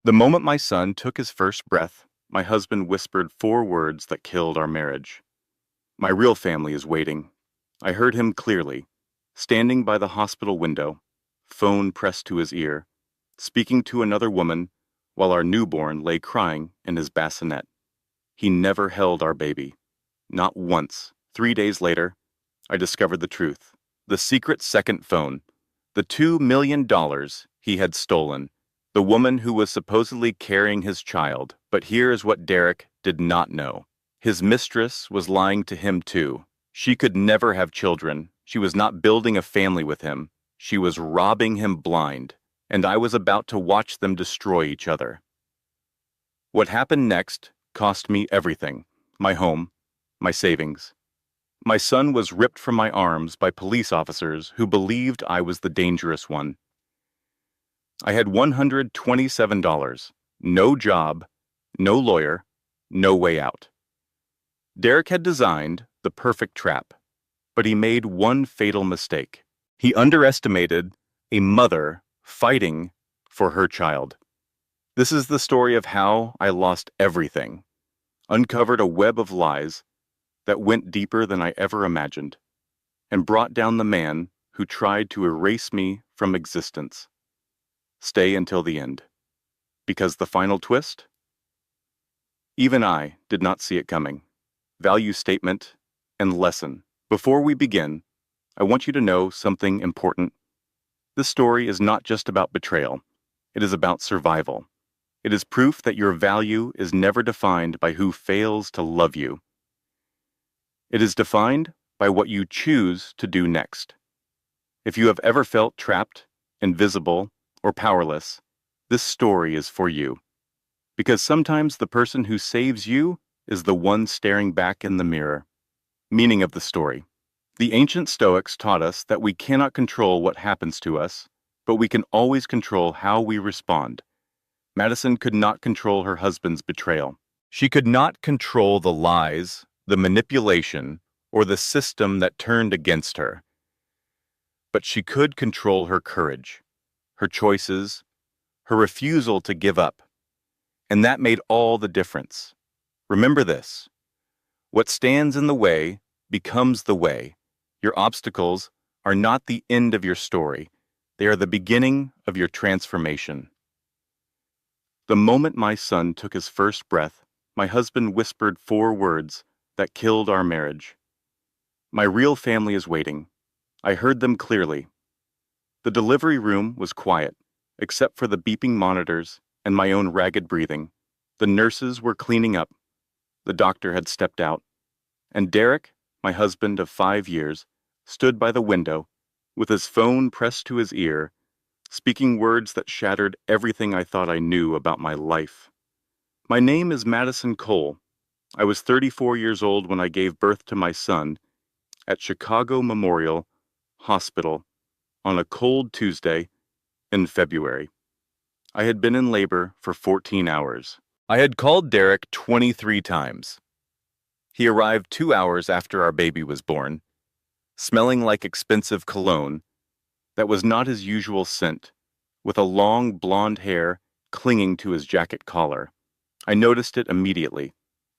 The moment my son took his first breath, my husband whispered four words that killed our marriage. My real family is waiting. I heard him clearly, standing by the hospital window, phone pressed to his ear, speaking to another woman while our newborn lay crying in his bassinet. He never held our baby. Not once. 3 days later, I discovered the truth. The secret second phone. The $2 million he had stolen. The woman who was supposedly carrying his child. But here is what Derek did not know. His mistress was lying to him too. She could never have children. She was not building a family with him. She was robbing him blind. And I was about to watch them destroy each other. What happened next cost me everything. My home, my savings. My son was ripped from my arms by police officers who believed I was the dangerous one. I had $127, no job, no lawyer, no way out. Derek had designed the perfect trap, but he made one fatal mistake. He underestimated a mother fighting for her child. This is the story of how I lost everything, uncovered a web of lies that went deeper than I ever imagined, and brought down the man who tried to erase me from existence. Stay until the end. Because the final twist? Even I did not see it coming. Value statement and lesson. Before we begin, I want you to know something important. This story is not just about betrayal. It is about survival. It is proof that your value is never defined by who fails to love you. It is defined by what you choose to do next. If you have ever felt trapped, invisible, or powerless, this story is for you. Because sometimes the person who saves you is the one staring back in the mirror. Meaning of the story. The ancient Stoics taught us that we cannot control what happens to us, but we can always control how we respond. Madison could not control her husband's betrayal. She could not control the lies, the manipulation, or the system that turned against her. But she could control her courage, her choices, her refusal to give up. And that made all the difference. Remember this. What stands in the way becomes the way. Your obstacles are not the end of your story. They are the beginning of your transformation. The moment my son took his first breath, my husband whispered four words that killed our marriage. My real family is waiting. I heard them clearly. The delivery room was quiet, except for the beeping monitors and my own ragged breathing. The nurses were cleaning up. The doctor had stepped out. And Derek, my husband of 5 years, stood by the window, with his phone pressed to his ear, speaking words that shattered everything I thought I knew about my life. My name is Madison Cole. I was 34 years old when I gave birth to my son at Chicago Memorial Hospital on a cold Tuesday in February. I had been in labor for 14 hours. I had called Derek 23 times. He arrived 2 hours after our baby was born, smelling like expensive cologne that was not his usual scent, with a long blonde hair clinging to his jacket collar. I noticed it immediately.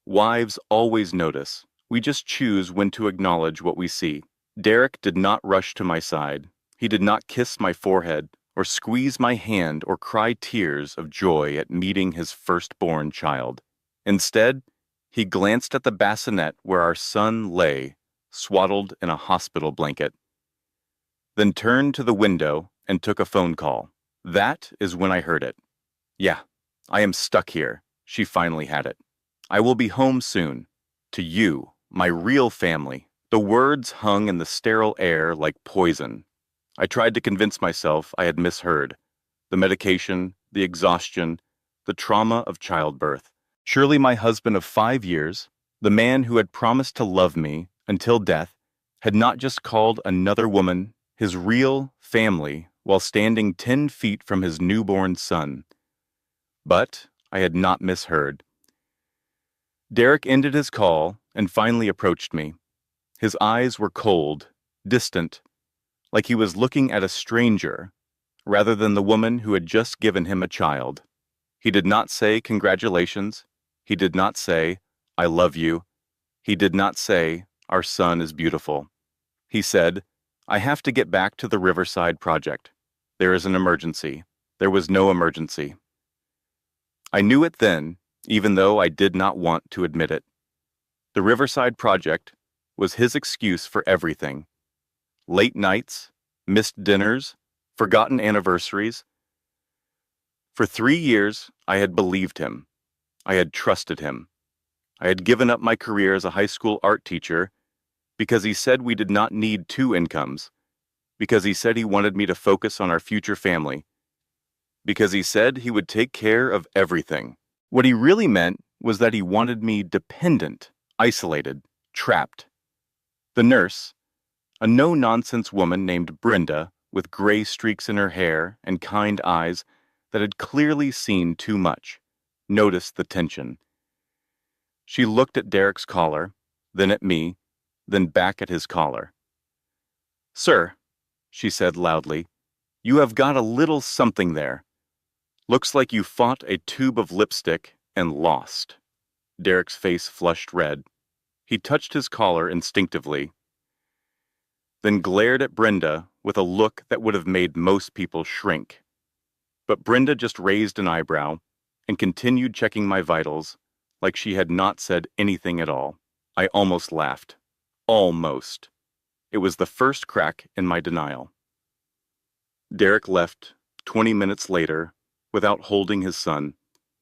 Wives always notice. We just choose when to acknowledge what we see. Derek did not rush to my side. He did not kiss my forehead or squeeze my hand or cry tears of joy at meeting his firstborn child. Instead, he glanced at the bassinet where our son lay, swaddled in a hospital blanket, then turned to the window and took a phone call. That is when I heard it. Yeah, I am stuck here. She finally had it. I will be home soon. To you, my real family. The words hung in the sterile air like poison. I tried to convince myself I had misheard. The medication, the exhaustion, the trauma of childbirth. Surely my husband of 5 years, the man who had promised to love me until death, had not just called another woman his real family while standing 10 feet from his newborn son. But I had not misheard. Derek ended his call and finally approached me. His eyes were cold, distant, like he was looking at a stranger rather than the woman who had just given him a child. He did not say congratulations. He did not say, I love you. He did not say, our son is beautiful. He said, I have to get back to the Riverside project. There is an emergency. There was no emergency. I knew it then, even though I did not want to admit it. The Riverside project was his excuse for everything. Late nights, missed dinners, forgotten anniversaries. For 3 years, I had believed him. I had trusted him. I had given up my career as a high school art teacher because he said we did not need 2 incomes, because he said he wanted me to focus on our future family, because he said he would take care of everything. What he really meant was that he wanted me dependent, isolated, trapped. The nurse, a no-nonsense woman named Brenda with gray streaks in her hair and kind eyes that had clearly seen too much, noticed the tension. She looked at Derek's collar, then at me, then back at his collar. Sir, she said loudly, you have got a little something there. Looks like you fought a tube of lipstick and lost. Derek's face flushed red. He touched his collar instinctively, then glared at Brenda with a look that would have made most people shrink. But Brenda just raised an eyebrow and continued checking my vitals like she had not said anything at all. I almost laughed. Almost. It was the first crack in my denial. Derek left 20 minutes later without holding his son,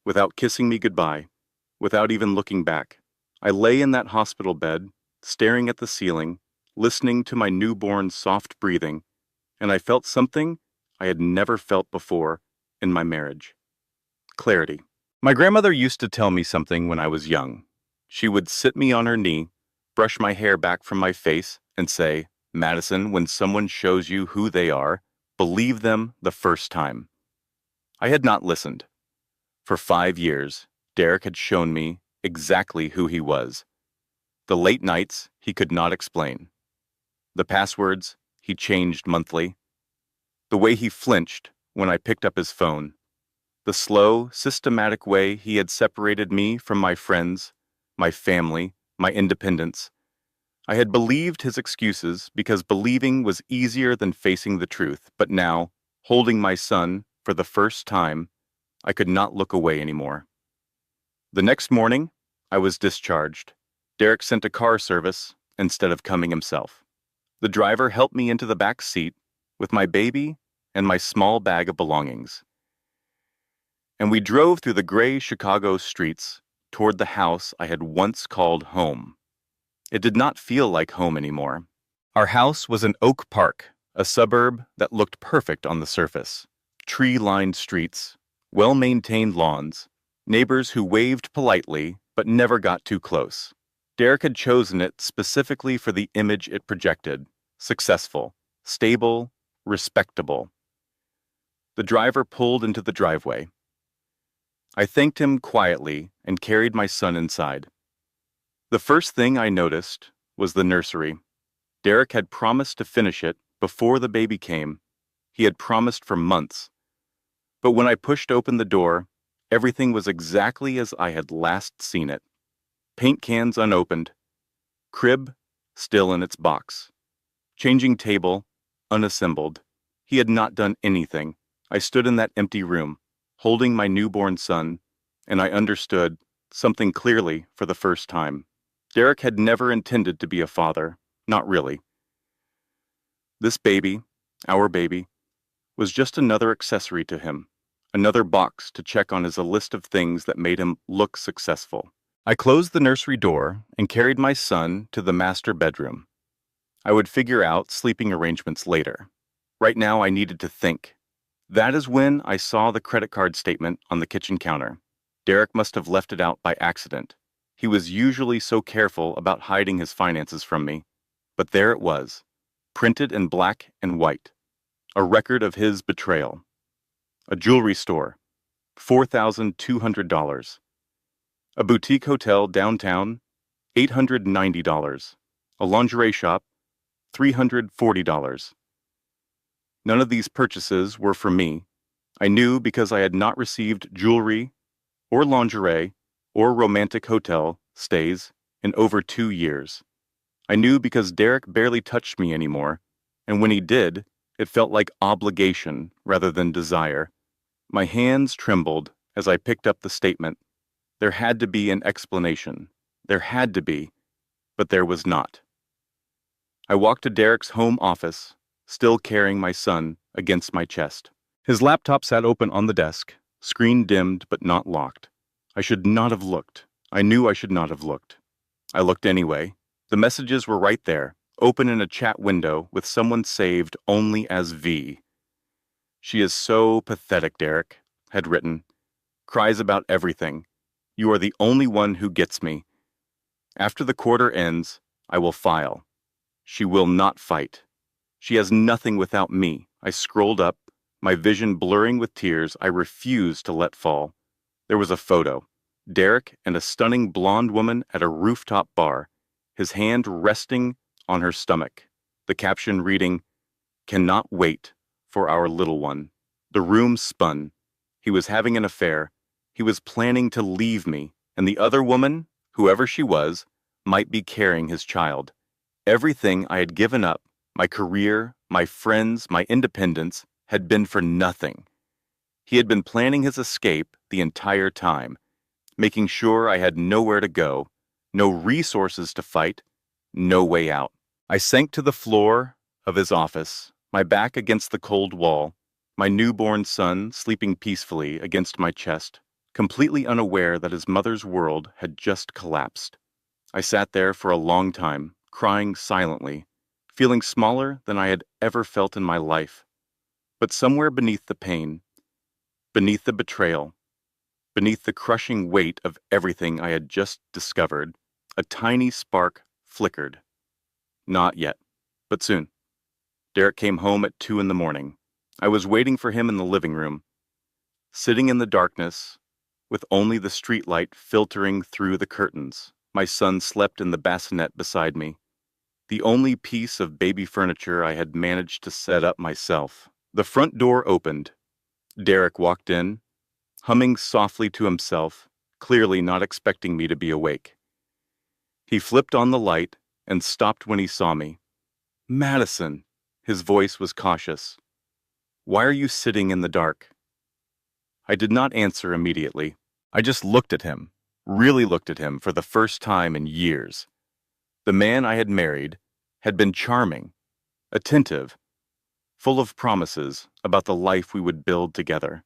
without kissing me goodbye, without even looking back. I lay in that hospital bed, staring at the ceiling, listening to my newborn's soft breathing, and I felt something I had never felt before in my marriage. Clarity. My grandmother used to tell me something when I was young. She would sit me on her knee, brush my hair back from my face, and say, Madison, when someone shows you who they are, believe them the first time. I had not listened. For 5 years, Derek had shown me exactly who he was. The late nights he could not explain. The passwords he changed monthly. The way he flinched when I picked up his phone. The slow, systematic way he had separated me from my friends, my family, my independence. I had believed his excuses because believing was easier than facing the truth, but now, holding my son for the first time, I could not look away anymore. The next morning, I was discharged. Derek sent a car service instead of coming himself. The driver helped me into the back seat with my baby and my small bag of belongings. And we drove through the gray Chicago streets toward the house I had once called home. It did not feel like home anymore. Our house was in Oak Park, a suburb that looked perfect on the surface. Tree-lined streets, well-maintained lawns, neighbors who waved politely but never got too close. Derek had chosen it specifically for the image it projected: successful, stable, respectable. The driver pulled into the driveway. I thanked him quietly and carried my son inside. The first thing I noticed was the nursery. Derek had promised to finish it before the baby came. He had promised for months. But when I pushed open the door, everything was exactly as I had last seen it. Paint cans unopened. Crib still in its box. Changing table unassembled. He had not done anything. I stood in that empty room, holding my newborn son, and I understood something clearly for the first time. Derek had never intended to be a father, not really. This baby, our baby, was just another accessory to him, another box to check on his list of things that made him look successful. I closed the nursery door and carried my son to the master bedroom. I would figure out sleeping arrangements later. Right now I needed to think. That is when I saw the credit card statement on the kitchen counter. Derek must have left it out by accident. He was usually so careful about hiding his finances from me. But there it was, printed in black and white. A record of his betrayal. A jewelry store, $4,200. A boutique hotel downtown, $890. A lingerie shop, $340. None of these purchases were for me. I knew because I had not received jewelry or lingerie or romantic hotel stays in over 2 years. I knew because Derek barely touched me anymore, and when he did, it felt like obligation rather than desire. My hands trembled as I picked up the statement. There had to be an explanation. There had to be, but there was not. I walked to Derek's home office, still carrying my son against my chest. His laptop sat open on the desk, screen dimmed but not locked. I should not have looked. I knew I should not have looked. I looked anyway. The messages were right there, open in a chat window with someone saved only as V. She is so pathetic, Derek, had written. Cries about everything. You are the only one who gets me. After the quarter ends, I will file. She will not fight. She has nothing without me. I scrolled up, my vision blurring with tears I refused to let fall. There was a photo. Derek and a stunning blonde woman at a rooftop bar, his hand resting on her stomach. The caption reading, "Cannot wait for our little one." The room spun. He was having an affair. He was planning to leave me, and the other woman, whoever she was, might be carrying his child. Everything I had given up, my career, my friends, my independence, had been for nothing. He had been planning his escape the entire time, making sure I had nowhere to go, no resources to fight, no way out. I sank to the floor of his office, my back against the cold wall, my newborn son sleeping peacefully against my chest, completely unaware that his mother's world had just collapsed. I sat there for a long time, crying silently, feeling smaller than I had ever felt in my life. But somewhere beneath the pain, beneath the betrayal, beneath the crushing weight of everything I had just discovered, a tiny spark flickered. Not yet, but soon. Derek came home at 2 in the morning. I was waiting for him in the living room, sitting in the darkness, with only the streetlight filtering through the curtains. My son slept in the bassinet beside me, the only piece of baby furniture I had managed to set up myself. The front door opened. Derek walked in, humming softly to himself, clearly not expecting me to be awake. He flipped on the light and stopped when he saw me. "Madison," his voice was cautious. "Why are you sitting in the dark?" I did not answer immediately. I just looked at him, really looked at him for the first time in years. The man I had married had been charming, attentive, full of promises about the life we would build together.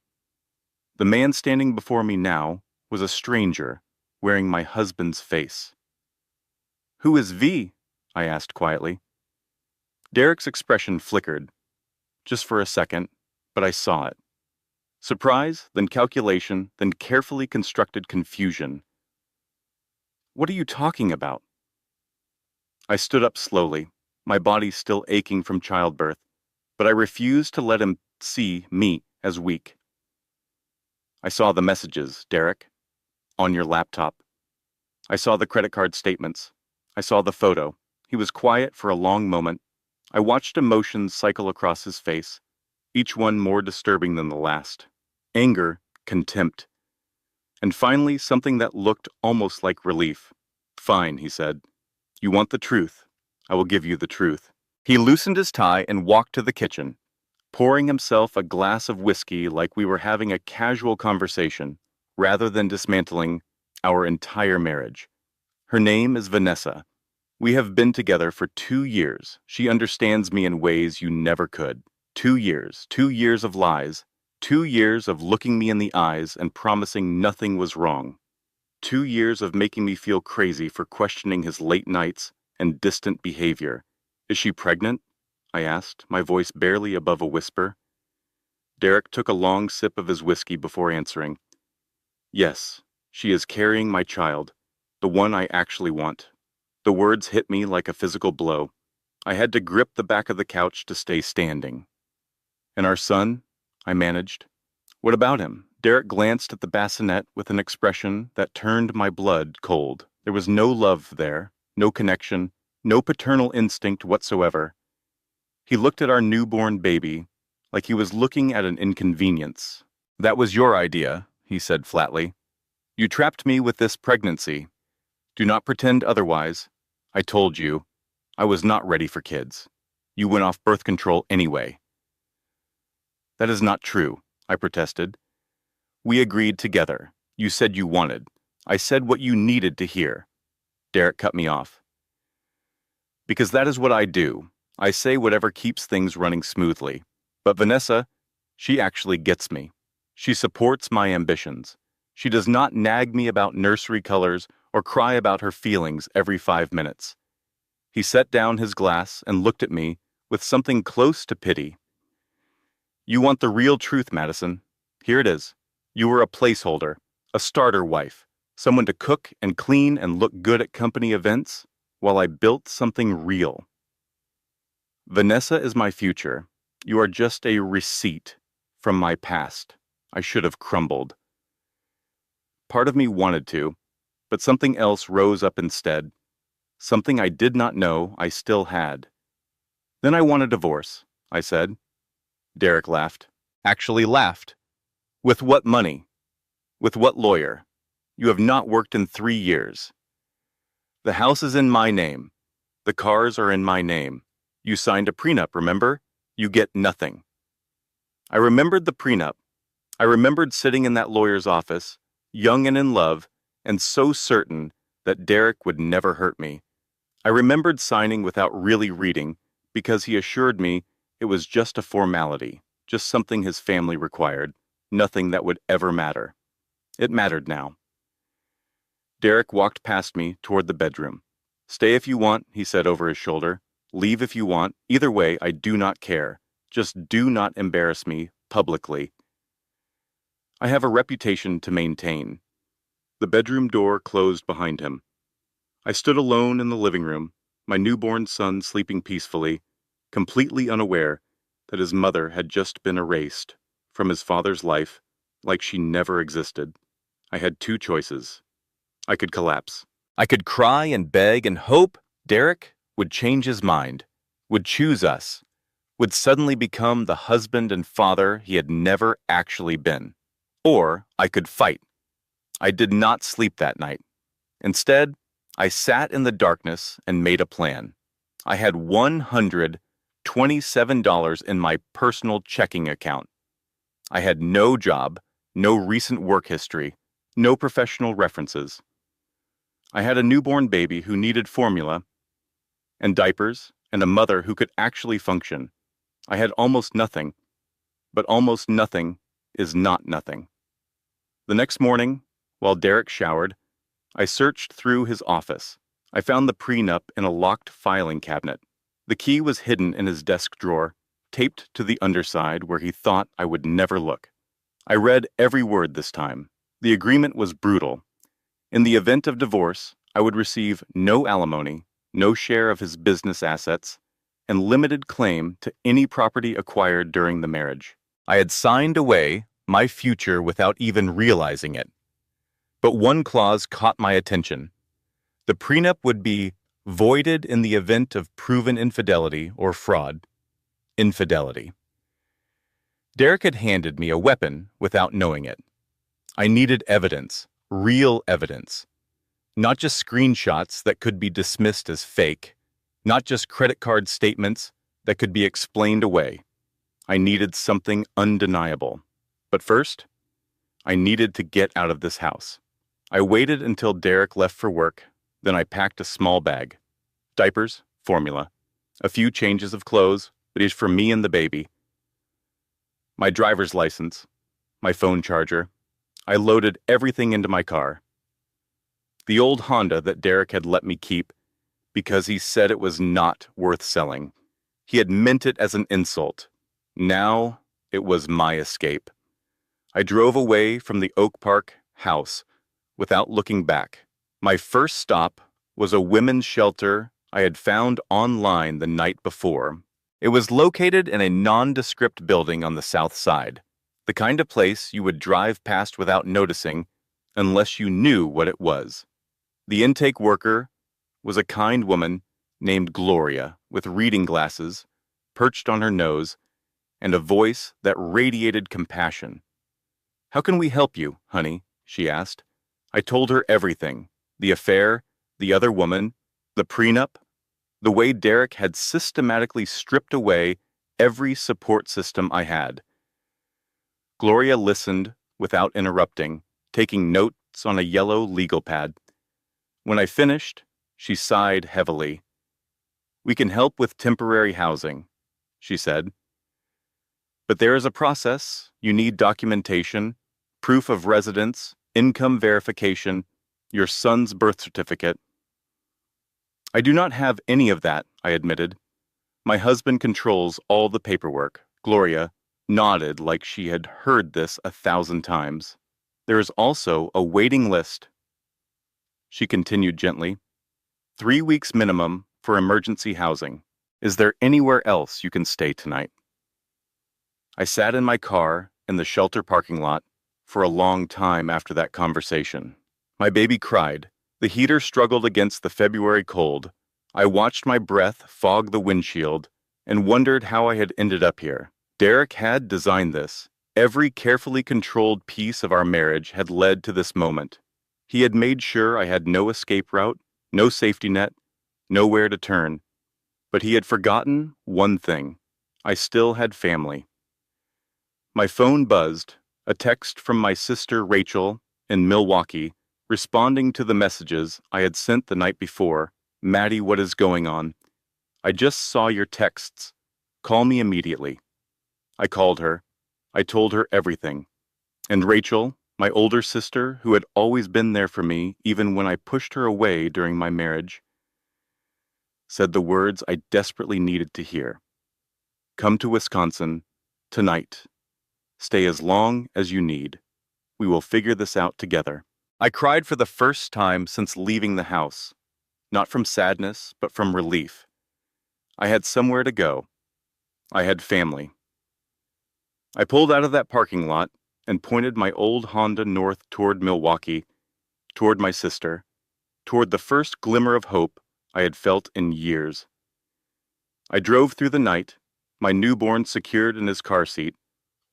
The man standing before me now was a stranger, wearing my husband's face. "Who is V?" I asked quietly. Derek's expression flickered, just for a second, but I saw it. Surprise, then calculation, then carefully constructed confusion. "What are you talking about?" I stood up slowly, my body still aching from childbirth, but I refused to let him see me as weak. "I saw the messages, Derek, on your laptop. I saw the credit card statements. I saw the photo." He was quiet for a long moment. I watched emotions cycle across his face, each one more disturbing than the last. Anger, contempt, and finally something that looked almost like relief. "Fine," he said. "You want the truth. I will give you the truth." He loosened his tie and walked to the kitchen, pouring himself a glass of whiskey like we were having a casual conversation, rather than dismantling our entire marriage. "Her name is Vanessa. We have been together for 2 years. She understands me in ways you never could. 2 years, 2 years of lies, 2 years of looking me in the eyes and promising nothing was wrong. 2 years of making me feel crazy for questioning his late nights and distant behavior. Is she pregnant?" I asked, my voice barely above a whisper. Derek took a long sip of his whiskey before answering. "Yes, she is carrying my child, the one I actually want." The words hit me like a physical blow. I had to grip the back of the couch to stay standing. "And our son?" I managed. "What about him?" Derek glanced at the bassinet with an expression that turned my blood cold. There was no love there, no connection, no paternal instinct whatsoever. He looked at our newborn baby like he was looking at an inconvenience. That was your idea, he said flatly. You trapped me with this pregnancy. Do not pretend otherwise. I told you, I was not ready for kids. You went off birth control anyway. That is not true, I protested. We agreed together. You said you wanted. I said what you needed to hear. Derek cut me off. Because that is what I do. I say whatever keeps things running smoothly. But Vanessa, she actually gets me. She supports my ambitions. She does not nag me about nursery colors or cry about her feelings every 5 minutes. He set down his glass and looked at me with something close to pity. You want the real truth, Madison. Here it is. You were a placeholder, a starter wife, someone to cook and clean and look good at company events while I built something real. Vanessa is my future. You are just a receipt from my past. I should have crumbled. Part of me wanted to, but something else rose up instead. Something I did not know I still had. Then I want a divorce, I said. Derek laughed. Actually laughed. With what money? With what lawyer? You have not worked in 3 years. The house is in my name. The cars are in my name. You signed a prenup, remember? You get nothing. I remembered the prenup. I remembered sitting in that lawyer's office, young and in love, and so certain that Derek would never hurt me. I remembered signing without really reading because he assured me it was just a formality, just something his family required, nothing that would ever matter. It mattered now. Derek walked past me toward the bedroom. Stay if you want, he said over his shoulder. Leave if you want. Either way, I do not care. Just do not embarrass me publicly. I have a reputation to maintain. The bedroom door closed behind him. I stood alone in the living room, my newborn son sleeping peacefully, completely unaware that his mother had just been erased from his father's life like she never existed. I had 2 choices. I could collapse. I could cry and beg and hope Derek would change his mind, would choose us, would suddenly become the husband and father he had never actually been. Or I could fight. I did not sleep that night. Instead, I sat in the darkness and made a plan. I had $127 in my personal checking account. I had no job, no recent work history, no professional references. I had a newborn baby who needed formula and diapers and a mother who could actually function. I had almost nothing, but almost nothing is not nothing. The next morning, while Derek showered, I searched through his office. I found the prenup in a locked filing cabinet. The key was hidden in his desk drawer, taped to the underside where he thought I would never look. I read every word this time. The agreement was brutal. In the event of divorce, I would receive no alimony, no share of his business assets, and limited claim to any property acquired during the marriage. I had signed away my future without even realizing it. But one clause caught my attention. The prenup would be voided in the event of proven infidelity or fraud. Infidelity. Derek had handed me a weapon without knowing it. I needed evidence, real evidence. Not just screenshots that could be dismissed as fake. Not just credit card statements that could be explained away. I needed something undeniable. But first, I needed to get out of this house. I waited until Derek left for work, then I packed a small bag. Diapers, formula, a few changes of clothes, but each for me and the baby. My driver's license, my phone charger. I loaded everything into my car. The old Honda that Derek had let me keep because he said it was not worth selling. He had meant it as an insult. Now it was my escape. I drove away from the Oak Park house without looking back. My first stop was a women's shelter I had found online the night before. It was located in a nondescript building on the south side, the kind of place you would drive past without noticing unless you knew what it was. The intake worker was a kind woman named Gloria with reading glasses perched on her nose and a voice that radiated compassion. "How can we help you, honey?" she asked. I told her everything: the affair, the other woman, the prenup, the way Derek had systematically stripped away every support system I had. Gloria listened without interrupting, taking notes on a yellow legal pad. When I finished, she sighed heavily. "We can help with temporary housing," she said. "But there is a process. You need documentation, proof of residence, income verification, your son's birth certificate." "I do not have any of that," I admitted. "My husband controls all the paperwork." Gloria nodded like she had heard this 1,000 times. "There is also a waiting list," she continued gently. 3 weeks minimum for emergency housing. Is there anywhere else you can stay tonight?" I sat in my car in the shelter parking lot for a long time after that conversation. My baby cried. The heater struggled against the February cold. I watched my breath fog the windshield and wondered how I had ended up here. Derek had designed this. Every carefully controlled piece of our marriage had led to this moment. He had made sure I had no escape route, no safety net, nowhere to turn. But he had forgotten one thing. I still had family. My phone buzzed, a text from my sister Rachel in Milwaukee, responding to the messages I had sent the night before. "Maddie, what is going on? I just saw your texts. Call me immediately." I called her. I told her everything. And Rachel, my older sister, who had always been there for me even when I pushed her away during my marriage, said the words I desperately needed to hear. "Come to Wisconsin tonight. Stay as long as you need. We will figure this out together." I cried for the first time since leaving the house, not from sadness, but from relief. I had somewhere to go. I had family. I pulled out of that parking lot and pointed my old Honda north toward Milwaukee, toward my sister, toward the first glimmer of hope I had felt in years. I drove through the night, my newborn secured in his car seat,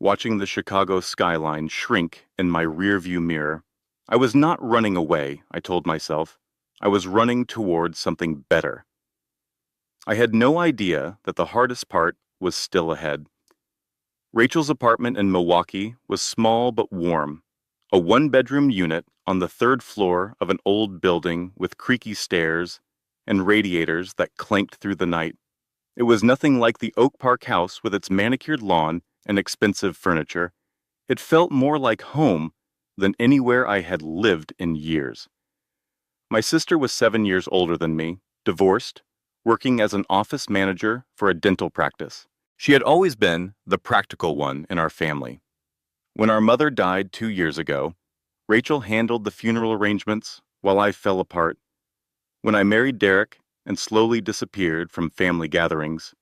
watching the Chicago skyline shrink in my rearview mirror. I was not running away, I told myself. I was running toward something better. I had no idea that the hardest part was still ahead. Rachel's apartment in Milwaukee was small but warm, a one-bedroom unit on the 3rd floor of an old building with creaky stairs and radiators that clanked through the night. It was nothing like the Oak Park house with its manicured lawn and expensive furniture. It felt more like home than anywhere I had lived in years. My sister was 7 years older than me, divorced, working as an office manager for a dental practice. She had always been the practical one in our family. When our mother died 2 years ago, Rachel handled the funeral arrangements while I fell apart. When I married Derek and slowly disappeared from family gatherings,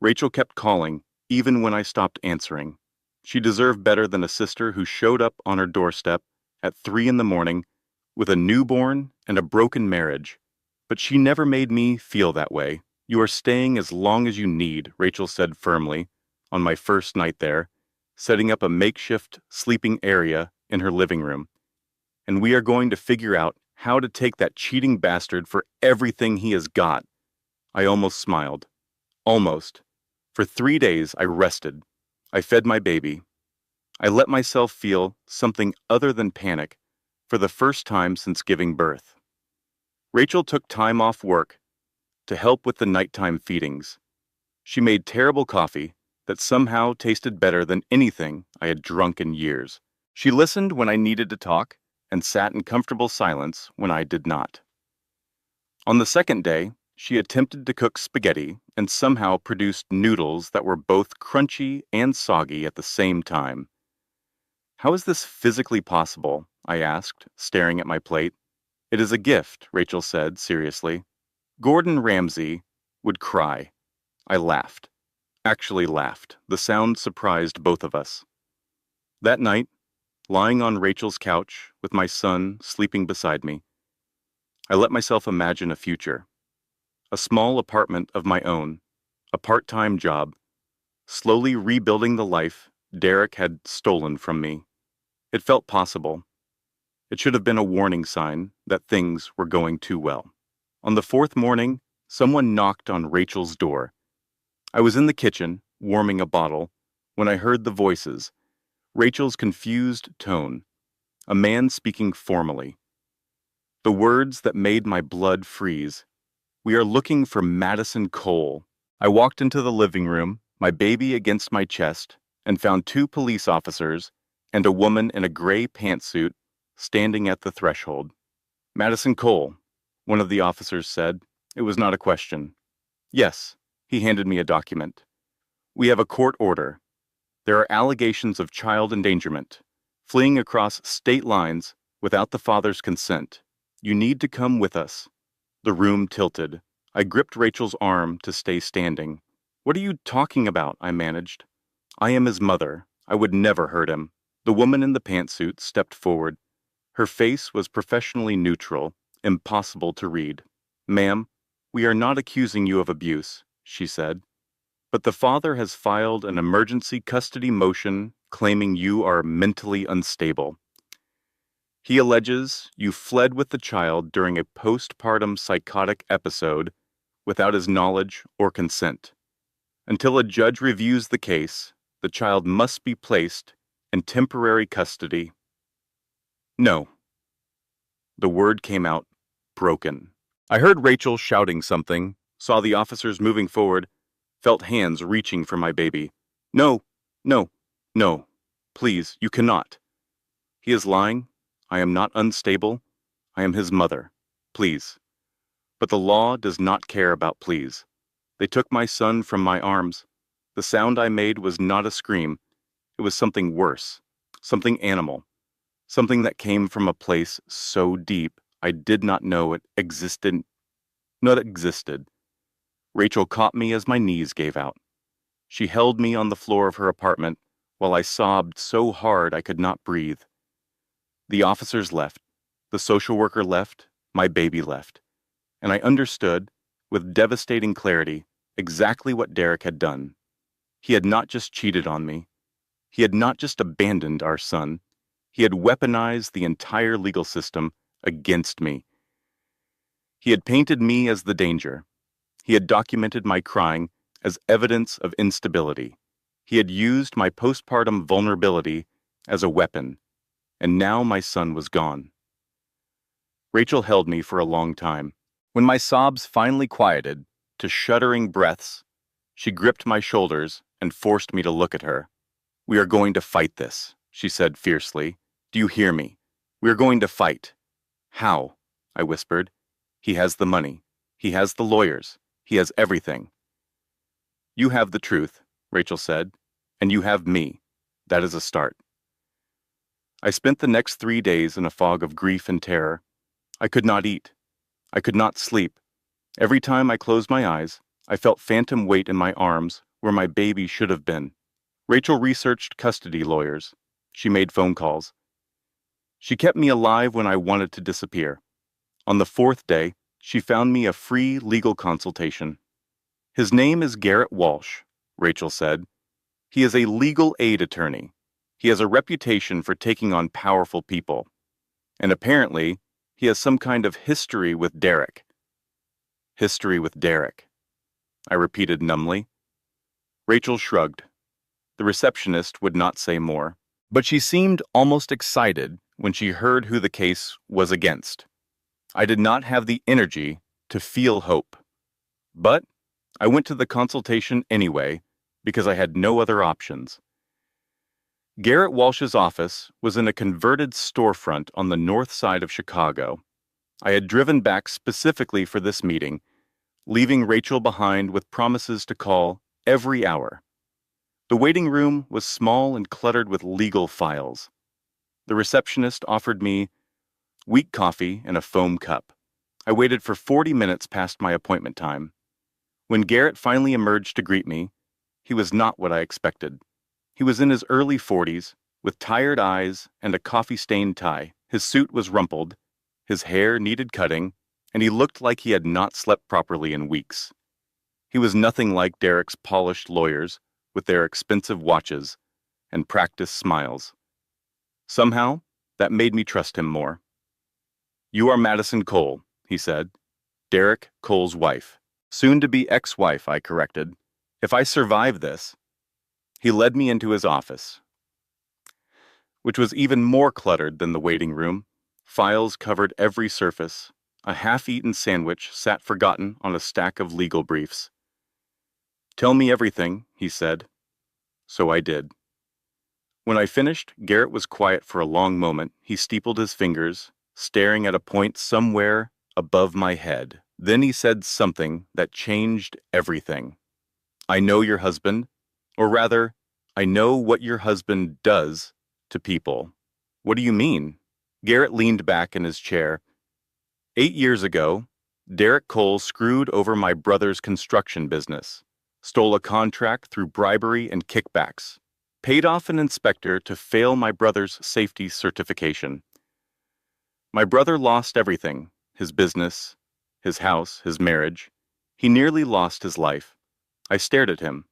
Rachel kept calling, even when I stopped answering. She deserved better than a sister who showed up on her doorstep at 3 in the morning with a newborn and a broken marriage. But she never made me feel that way. "You are staying as long as you need," Rachel said firmly on my first night there, setting up a makeshift sleeping area in her living room. "And we are going to figure out how to take that cheating bastard for everything he has got." I almost smiled. Almost. For 3 days I rested. I fed my baby. I let myself feel something other than panic for the first time since giving birth. Rachel took time off work to help with the nighttime feedings. She made terrible coffee that somehow tasted better than anything I had drunk in years. She listened when I needed to talk and sat in comfortable silence when I did not. On the second day, she attempted to cook spaghetti and somehow produced noodles that were both crunchy and soggy at the same time. "How is this physically possible?" I asked, staring at my plate. "It is a gift," Rachel said seriously. "Gordon Ramsay would cry." I laughed. Actually laughed. The sound surprised both of us. That night, lying on Rachel's couch with my son sleeping beside me, I let myself imagine a future. A small apartment of my own, a part-time job, slowly rebuilding the life Derek had stolen from me. It felt possible. It should have been a warning sign that things were going too well. On the fourth morning, someone knocked on Rachel's door. I was in the kitchen, warming a bottle, when I heard the voices, Rachel's confused tone, a man speaking formally. The words that made my blood freeze. "We are looking for Madison Cole." I walked into the living room, my baby against my chest, and found two police officers and a woman in a gray pantsuit standing at the threshold. "Madison Cole," one of the officers said. It was not a question. "Yes," he handed me a document. "We have a court order. There are allegations of child endangerment, fleeing across state lines without the father's consent. You need to come with us." The room tilted. I gripped Rachel's arm to stay standing. "What are you talking about?" I managed. "I am his mother. I would never hurt him." The woman in the pantsuit stepped forward. Her face was professionally neutral, impossible to read. "Ma'am, we are not accusing you of abuse," she said. "But the father has filed an emergency custody motion claiming you are mentally unstable. He alleges you fled with the child during a postpartum psychotic episode without his knowledge or consent. Until a judge reviews the case, the child must be placed in temporary custody." "No." The word came out broken. I heard Rachel shouting something, saw the officers moving forward, felt hands reaching for my baby. "No, no, no. Please, you cannot. He is lying. I am not unstable. I am his mother. Please." But the law does not care about pleas. They took my son from my arms. The sound I made was not a scream. It was something worse, something animal, something that came from a place so deep I did not know it existed. Not existed. Rachel caught me as my knees gave out. She held me on the floor of her apartment while I sobbed so hard I could not breathe. The officers left. The social worker left. My baby left. And I understood, with devastating clarity, exactly what Derek had done. He had not just cheated on me. He had not just abandoned our son. He had weaponized the entire legal system against me. He had painted me as the danger. He had documented my crying as evidence of instability. He had used my postpartum vulnerability as a weapon. And now my son was gone. Rachel held me for a long time. When my sobs finally quieted to shuddering breaths, she gripped my shoulders and forced me to look at her. "We are going to fight this," she said fiercely. "Do you hear me? We are going to fight." "How?" I whispered. "He has the money. He has the lawyers. He has everything." "You have the truth," Rachel said, "and you have me. That is a start." I spent the next 3 days in a fog of grief and terror. I could not eat. I could not sleep. Every time I closed my eyes, I felt phantom weight in my arms where my baby should have been. Rachel researched custody lawyers. She made phone calls. She kept me alive when I wanted to disappear. On the fourth day, she found me a free legal consultation. "His name is Garrett Walsh," Rachel said. "He is a legal aid attorney. He has a reputation for taking on powerful people. And apparently, he has some kind of history with Derek." "History with Derek," I repeated numbly. Rachel shrugged. The receptionist would not say more, but she seemed almost excited when she heard who the case was against. I did not have the energy to feel hope. But I went to the consultation anyway because I had no other options. Garrett Walsh's office was in a converted storefront on the north side of Chicago. I had driven back specifically for this meeting, leaving Rachel behind with promises to call every hour. The waiting room was small and cluttered with legal files. The receptionist offered me weak coffee in a foam cup. I waited for 40 minutes past my appointment time. When Garrett finally emerged to greet me, he was not what I expected. He was in his early 40s, with tired eyes and a coffee-stained tie. His suit was rumpled, his hair needed cutting, and he looked like he had not slept properly in weeks. He was nothing like Derek's polished lawyers with their expensive watches and practiced smiles. Somehow, that made me trust him more. "You are Madison Cole," he said. "Derek Cole's wife." "Soon-to-be ex-wife," I corrected. "If I survive this..." He led me into his office, which was even more cluttered than the waiting room. Files covered every surface. A half-eaten sandwich sat forgotten on a stack of legal briefs. "Tell me everything," he said. So I did. When I finished, Garrett was quiet for a long moment. He steepled his fingers, staring at a point somewhere above my head. Then he said something that changed everything. "I know your husband, or rather, I know what your husband does to people." "What do you mean?" Garrett leaned back in his chair. 8 years ago, Derek Cole screwed over my brother's construction business, stole a contract through bribery and kickbacks, paid off an inspector to fail my brother's safety certification. My brother lost everything: his business, his house, his marriage. He nearly lost his life. I stared at him.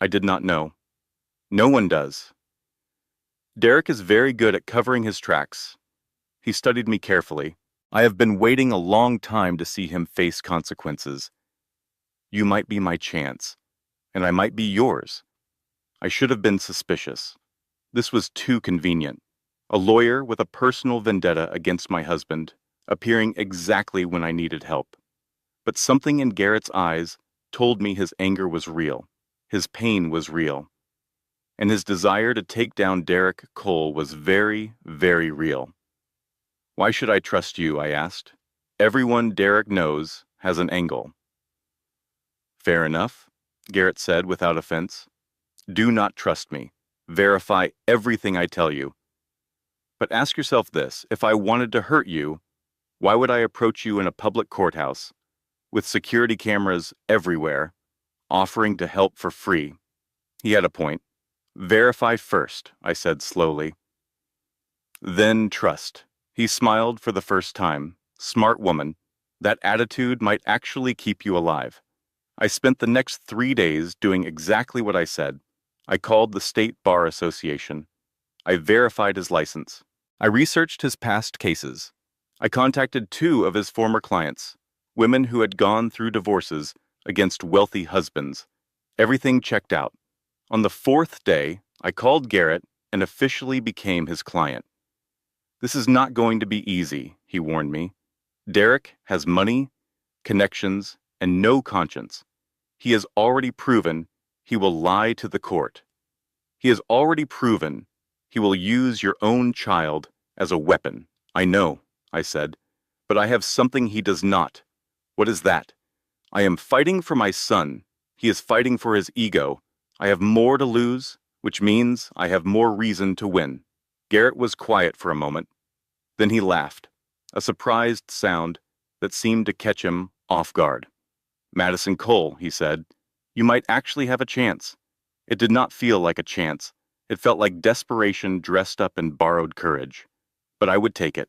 I did not know. No one does. Derek is very good at covering his tracks. He studied me carefully. I have been waiting a long time to see him face consequences. You might be my chance, and I might be yours. I should have been suspicious. This was too convenient. A lawyer with a personal vendetta against my husband, appearing exactly when I needed help. But something in Garrett's eyes told me his anger was real, his pain was real, and his desire to take down Derek Cole was very, very real. "Why should I trust you?" I asked. "Everyone Derek knows has an angle." "Fair enough," Garrett said without offense. "Do not trust me. Verify everything I tell you. But ask yourself this: if I wanted to hurt you, why would I approach you in a public courthouse, with security cameras everywhere, offering to help for free?" He had a point. "Verify first," I said slowly. "Then trust." He smiled for the first time. "Smart woman. That attitude might actually keep you alive." I spent the next 3 days doing exactly what I said. I called the State Bar Association. I verified his license. I researched his past cases. I contacted 2 of his former clients, women who had gone through divorces against wealthy husbands. Everything checked out. On the 4th day, I called Garrett and officially became his client. "This is not going to be easy," he warned me. "Derek has money, connections, and no conscience. He has already proven he will lie to the court. He has already proven he will use your own child as a weapon." "I know," I said, "but I have something he does not." "What is that?" "I am fighting for my son. He is fighting for his ego. I have more to lose, which means I have more reason to win." Garrett was quiet for a moment. Then he laughed, a surprised sound that seemed to catch him off guard. "Madison Cole," he said, "you might actually have a chance." It did not feel like a chance. It felt like desperation dressed up in borrowed courage. But I would take it.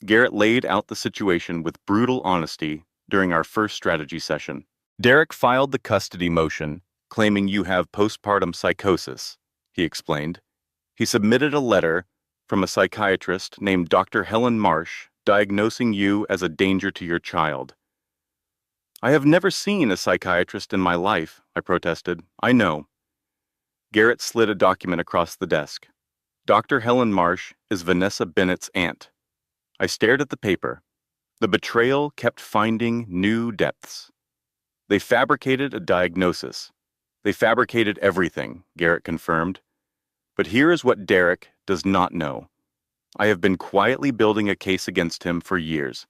Garrett laid out the situation with brutal honesty during our first strategy session. "Derek filed the custody motion, claiming you have postpartum psychosis," he explained. "He submitted a letter from a psychiatrist named Dr. Helen Marsh diagnosing you as a danger to your child." "I have never seen a psychiatrist in my life," I protested. "I know." Garrett slid a document across the desk. "Dr. Helen Marsh is Vanessa Bennett's aunt." I stared at the paper. The betrayal kept finding new depths. "They fabricated a diagnosis. They fabricated everything," Garrett confirmed. "But here is what Derek does not know. I have been quietly building a case against him for years."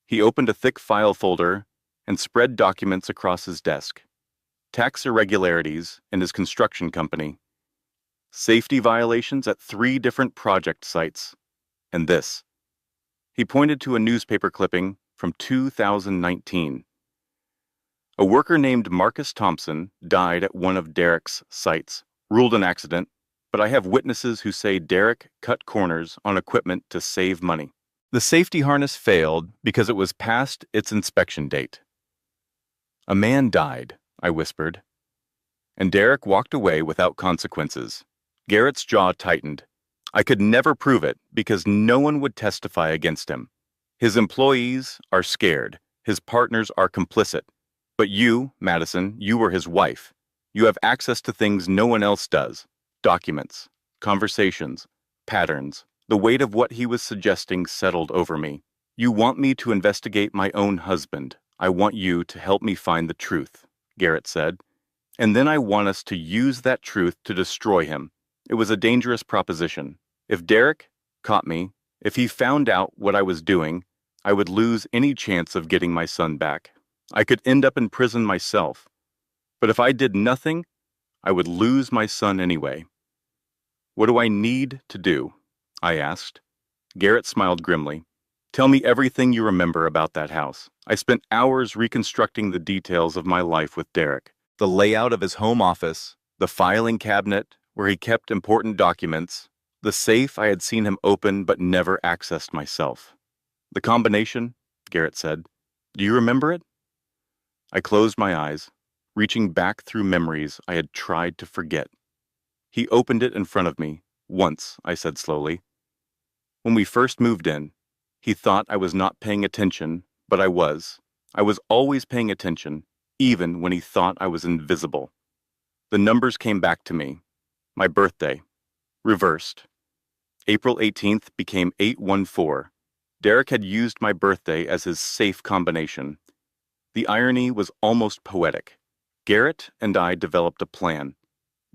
He opened a thick file folder and spread documents across his desk. Tax irregularities in his construction company, safety violations at 3 different project sites, and this. He pointed to a newspaper clipping from 2019. "A worker named Marcus Thompson died at one of Derek's sites, ruled an accident, but I have witnesses who say Derek cut corners on equipment to save money. The safety harness failed because it was past its inspection date." "A man died," I whispered. "And Derek walked away without consequences." Garrett's jaw tightened. I could never prove it because no one would testify against him. His employees are scared. His partners are complicit. But you, Madison, you were his wife. You have access to things no one else does. Documents, conversations, patterns. The weight of what he was suggesting settled over me. You want me to investigate my own husband. I want you to help me find the truth, Garrett said. And then I want us to use that truth to destroy him. It was a dangerous proposition. If Derek caught me, if he found out what I was doing, I would lose any chance of getting my son back. I could end up in prison myself. But if I did nothing, I would lose my son anyway. What do I need to do? I asked. Garrett smiled grimly. Tell me everything you remember about that house. I spent hours reconstructing the details of my life with Derek. The layout of his home office, the filing cabinet where he kept important documents, the safe I had seen him open but never accessed myself. The combination, Garrett said. Do you remember it? I closed my eyes, reaching back through memories I had tried to forget. He opened it in front of me. Once, I said slowly. When we first moved in, he thought I was not paying attention, but I was. I was always paying attention, even when he thought I was invisible. The numbers came back to me. My birthday. Reversed. April 18th became 814. Derek had used my birthday as his safe combination. The irony was almost poetic. Garrett and I developed a plan.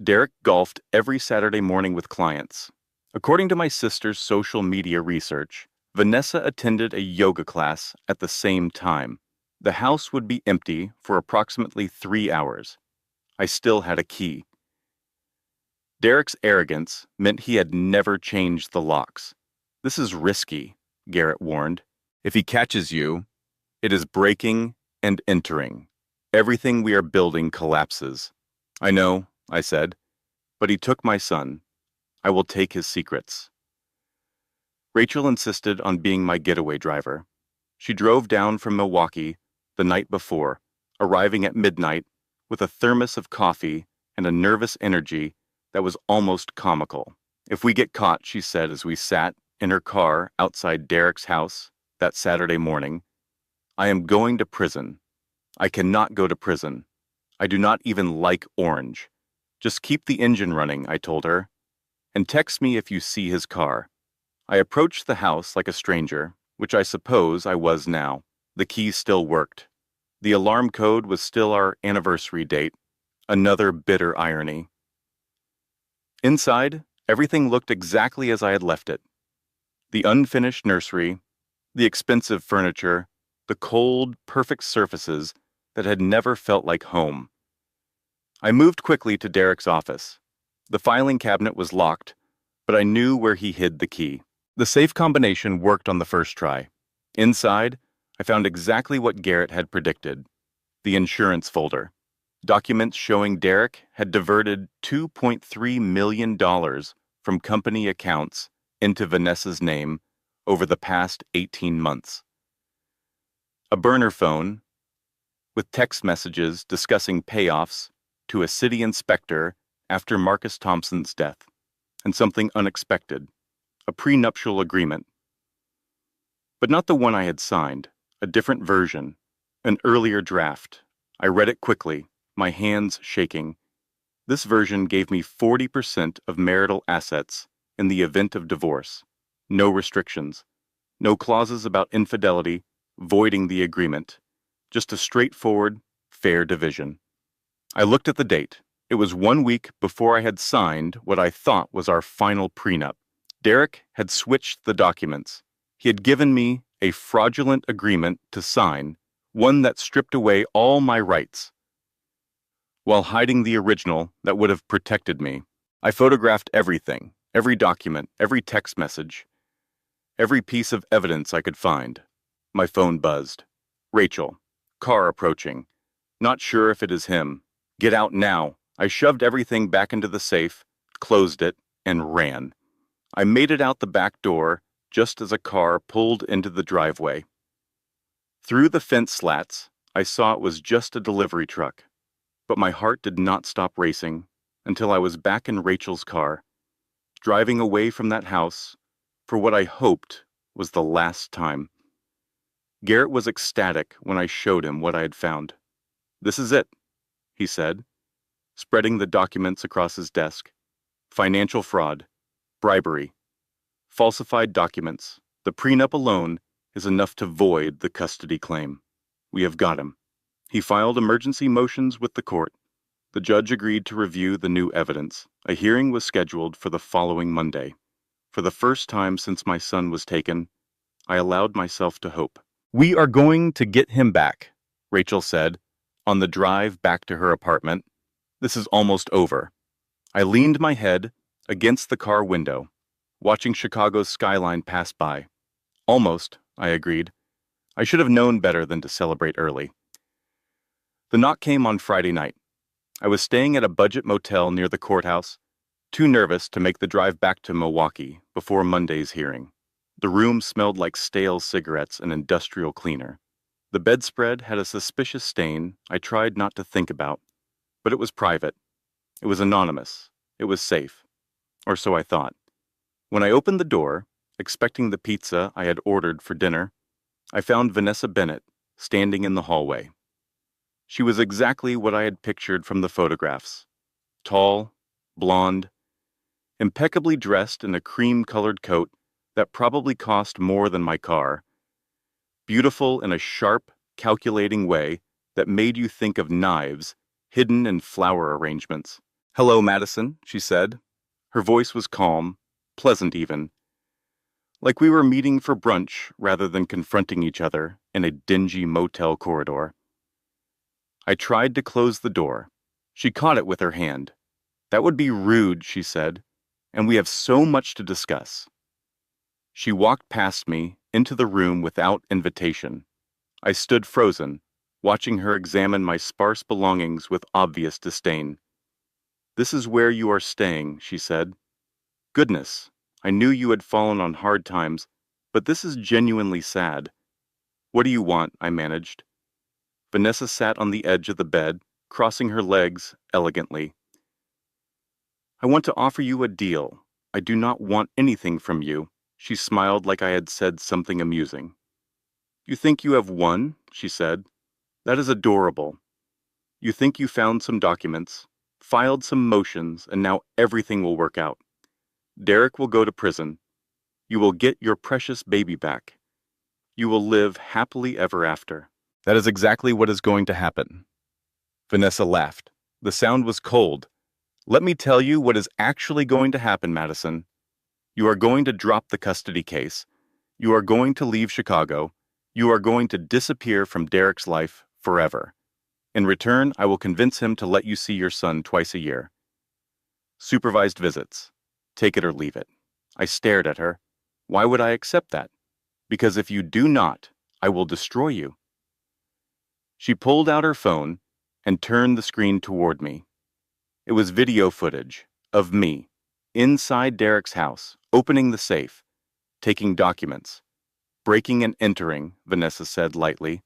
Derek golfed every Saturday morning with clients. According to my sister's social media research, Vanessa attended a yoga class at the same time. The house would be empty for approximately 3 hours. I still had a key. Derek's arrogance meant he had never changed the locks. This is risky, Garrett warned. If he catches you, it is breaking and entering. Everything we are building collapses. I know, I said, but he took my son. I will take his secrets. Rachel insisted on being my getaway driver. She drove down from Milwaukee the night before, arriving at midnight with a thermos of coffee and a nervous energy that was almost comical. If we get caught, she said as we sat in her car outside Derek's house that Saturday morning, I am going to prison. I cannot go to prison. I do not even like orange. Just keep the engine running, I told her, and text me if you see his car. I approached the house like a stranger, which I suppose I was now. The key still worked. The alarm code was still our anniversary date. Another bitter irony. Inside, everything looked exactly as I had left it. The unfinished nursery, the expensive furniture, the cold, perfect surfaces that had never felt like home. I moved quickly to Derek's office. The filing cabinet was locked, but I knew where he hid the key. The safe combination worked on the first try. Inside, I found exactly what Garrett had predicted. The insurance folder. Documents showing Derek had diverted $2.3 million from company accounts into Vanessa's name over the past 18 months. A burner phone with text messages discussing payoffs to a city inspector after Marcus Thompson's death, and something unexpected, a prenuptial agreement. But not the one I had signed, a different version, an earlier draft. I read it quickly, my hands shaking. This version gave me 40% of marital assets in the event of divorce. No restrictions, no clauses about infidelity, voiding the agreement. Just a straightforward, fair division. I looked at the date. It was 1 week before I had signed what I thought was our final prenup. Derek had switched the documents. He had given me a fraudulent agreement to sign, one that stripped away all my rights, while hiding the original that would have protected me. I photographed everything, every document, every text message, every piece of evidence I could find. My phone buzzed. Rachel. Car approaching. Not sure if it is him. Get out now. I shoved everything back into the safe, closed it, and ran. I made it out the back door just as a car pulled into the driveway. Through the fence slats, I saw it was just a delivery truck, but my heart did not stop racing until I was back in Rachel's car. driving away from that house for what I hoped was the last time. Garrett was ecstatic when I showed him what I had found. "This is it," he said, spreading the documents across his desk. "Financial fraud, bribery, falsified documents. The prenup alone is enough to void the custody claim. We have got him." He filed emergency motions with the court. The judge agreed to review the new evidence. A hearing was scheduled for the following Monday. For the first time since my son was taken, I allowed myself to hope. "We are going to get him back," Rachel said, on the drive back to her apartment. "This is almost over." I leaned my head against the car window, watching Chicago's skyline pass by. "Almost," I agreed. I should have known better than to celebrate early. The knock came on Friday night. I was staying at a budget motel near the courthouse, too nervous to make the drive back to Milwaukee before Monday's hearing. The room smelled like stale cigarettes and industrial cleaner. The bedspread had a suspicious stain I tried not to think about, but it was private. It was anonymous. It was safe. Or so I thought. When I opened the door, expecting the pizza I had ordered for dinner, I found Vanessa Bennett standing in the hallway. She was exactly what I had pictured from the photographs. Tall, blonde, impeccably dressed in a cream-colored coat that probably cost more than my car. Beautiful in a sharp, calculating way that made you think of knives hidden in flower arrangements. "Hello, Madison," she said. Her voice was calm, pleasant even, like we were meeting for brunch rather than confronting each other in a dingy motel corridor. I tried to close the door. She caught it with her hand. "That would be rude," she said, "and we have so much to discuss." She walked past me into the room without invitation. I stood frozen, watching her examine my sparse belongings with obvious disdain. "This is where you are staying," she said. "Goodness, I knew you had fallen on hard times, but this is genuinely sad." "What do you want?" I managed. Vanessa sat on the edge of the bed, crossing her legs elegantly. "I want to offer you a deal. I do not want anything from you." She smiled like I had said something amusing. "You think you have won?" she said. "That is adorable. You think you found some documents, filed some motions, and now everything will work out. Derek will go to prison. You will get your precious baby back. You will live happily ever after." "That is exactly what is going to happen." Vanessa laughed. The sound was cold. "Let me tell you what is actually going to happen, Madison. You are going to drop the custody case. You are going to leave Chicago. You are going to disappear from Derek's life forever. In return, I will convince him to let you see your son twice a year. Supervised visits. Take it or leave it." I stared at her. "Why would I accept that?" "Because if you do not, I will destroy you." She pulled out her phone and turned the screen toward me. It was video footage of me, inside Derek's house, opening the safe, taking documents, breaking and entering, Vanessa said lightly.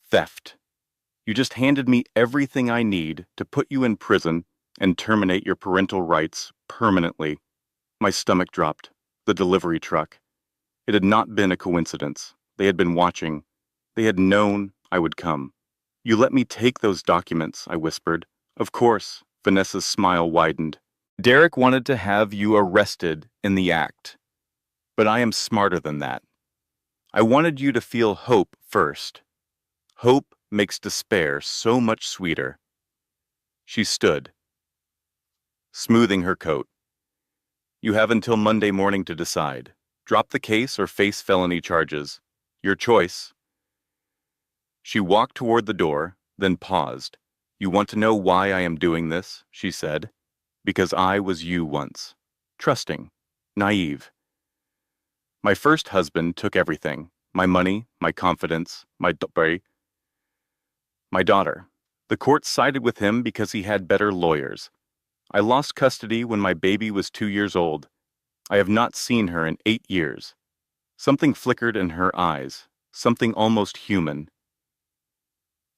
"Theft. You just handed me everything I need to put you in prison and terminate your parental rights permanently." My stomach dropped. The delivery truck. It had not been a coincidence. They had been watching. They had known I would come. "You let me take those documents," I whispered. "Of course." Vanessa's smile widened. "Derek wanted to have you arrested in the act. But I am smarter than that. I wanted you to feel hope first. Hope makes despair so much sweeter." She stood, smoothing her coat. "You have until Monday morning to decide. Drop the case or face felony charges. Your choice." She walked toward the door, then paused. "You want to know why I am doing this?" she said. "Because I was you once. Trusting. Naive. My first husband took everything. My money, my confidence, my daughter. The court sided with him because he had better lawyers. I lost custody when my baby was 2 years old. I have not seen her in 8 years. Something flickered in her eyes, something almost human.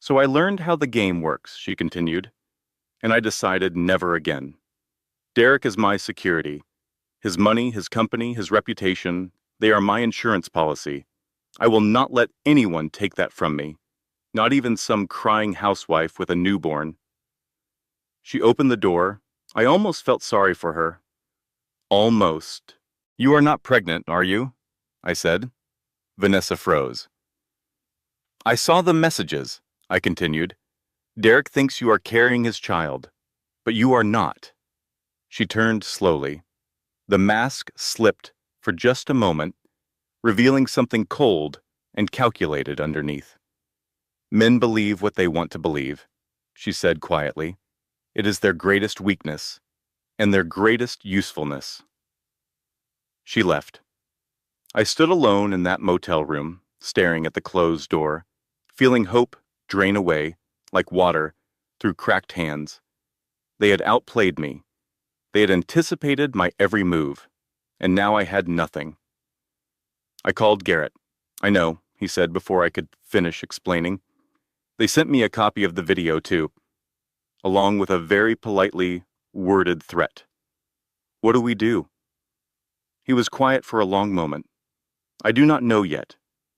So I learned how the game works," she continued, "and I decided never again. Derek is my security. His money, his company, his reputation, they are my insurance policy. I will not let anyone take that from me, not even some crying housewife with a newborn. She opened the door. I almost felt sorry for her. Almost. You are not pregnant, are you? I said. Vanessa froze. I saw the messages, I continued. Derek thinks you are carrying his child, but you are not. She turned slowly. The mask slipped for just a moment, revealing something cold and calculated underneath. Men believe what they want to believe, she said quietly. It is their greatest weakness and their greatest usefulness. She left. I stood alone in that motel room, staring at the closed door, feeling hope drain away, like water, through cracked hands. They had outplayed me. They had anticipated my every move, and now I had nothing. I called Garrett. I know, he said before I could finish explaining. They sent me a copy of the video, too, along with a very politely worded threat. What do we do? He was quiet for a long moment. I do not know yet,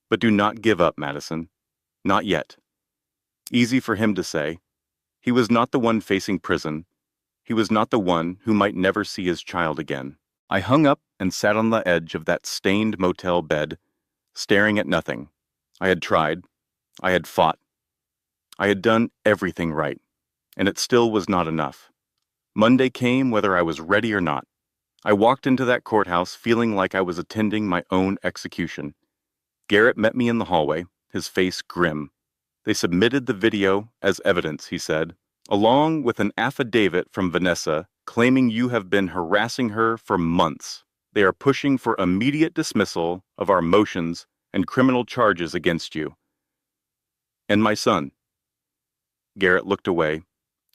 but do not give up, Madison. Not yet. Easy for him to say. He was not the one facing prison. He was not the one who might never see his child again. I hung up and sat on the edge of that stained motel bed, staring at nothing. I had tried. I had fought. I had done everything right, and it still was not enough. Monday came whether I was ready or not. I walked into that courthouse feeling like I was attending my own execution. Garrett met me in the hallway, his face grim. They submitted the video as evidence, he said, along with an affidavit from Vanessa claiming you have been harassing her for months. They are pushing for immediate dismissal of our motions and criminal charges against you. And my son. Garrett looked away.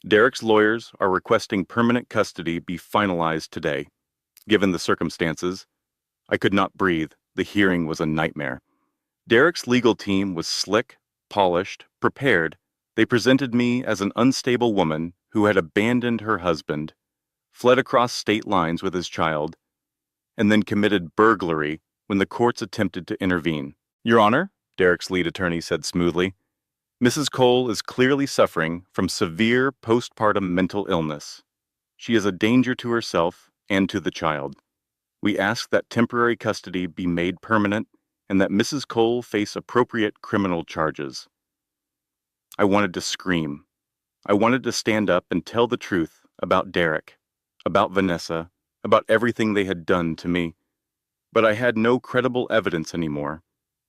Derek's lawyers are requesting permanent custody be finalized today. Given the circumstances, I could not breathe. The hearing was a nightmare. Derek's legal team was slick, polished, prepared. They presented me as an unstable woman who had abandoned her husband, fled across state lines with his child, and then committed burglary when the courts attempted to intervene. Your Honor, Derek's lead attorney said smoothly, Mrs. Cole is clearly suffering from severe postpartum mental illness. She is a danger to herself and to the child. We ask that temporary custody be made permanent and that Mrs. Cole face appropriate criminal charges. I wanted to scream. I wanted to stand up and tell the truth about Derek, about Vanessa, about everything they had done to me. But I had no credible evidence anymore.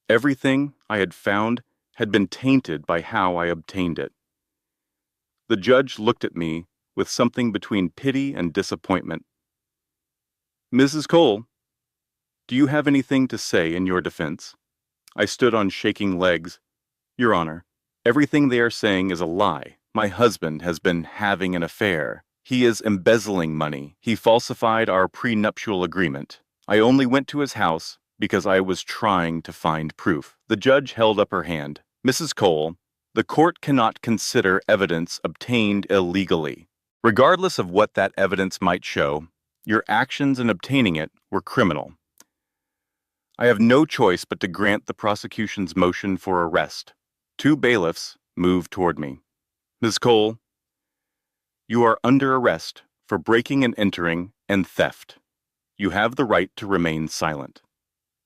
Everything I had found had been tainted by how I obtained it. The judge looked at me with something between pity and disappointment. Mrs. Cole, do you have anything to say in your defense? I stood on shaking legs. Your Honor, everything they are saying is a lie. My husband has been having an affair. He is embezzling money. He falsified our prenuptial agreement. I only went to his house because I was trying to find proof. The judge held up her hand. Mrs. Cole, the court cannot consider evidence obtained illegally. Regardless of what that evidence might show, your actions in obtaining it were criminal. I have no choice but to grant the prosecution's motion for arrest. Two bailiffs moved toward me. Ms. Cole, you are under arrest for breaking and entering and theft. You have the right to remain silent.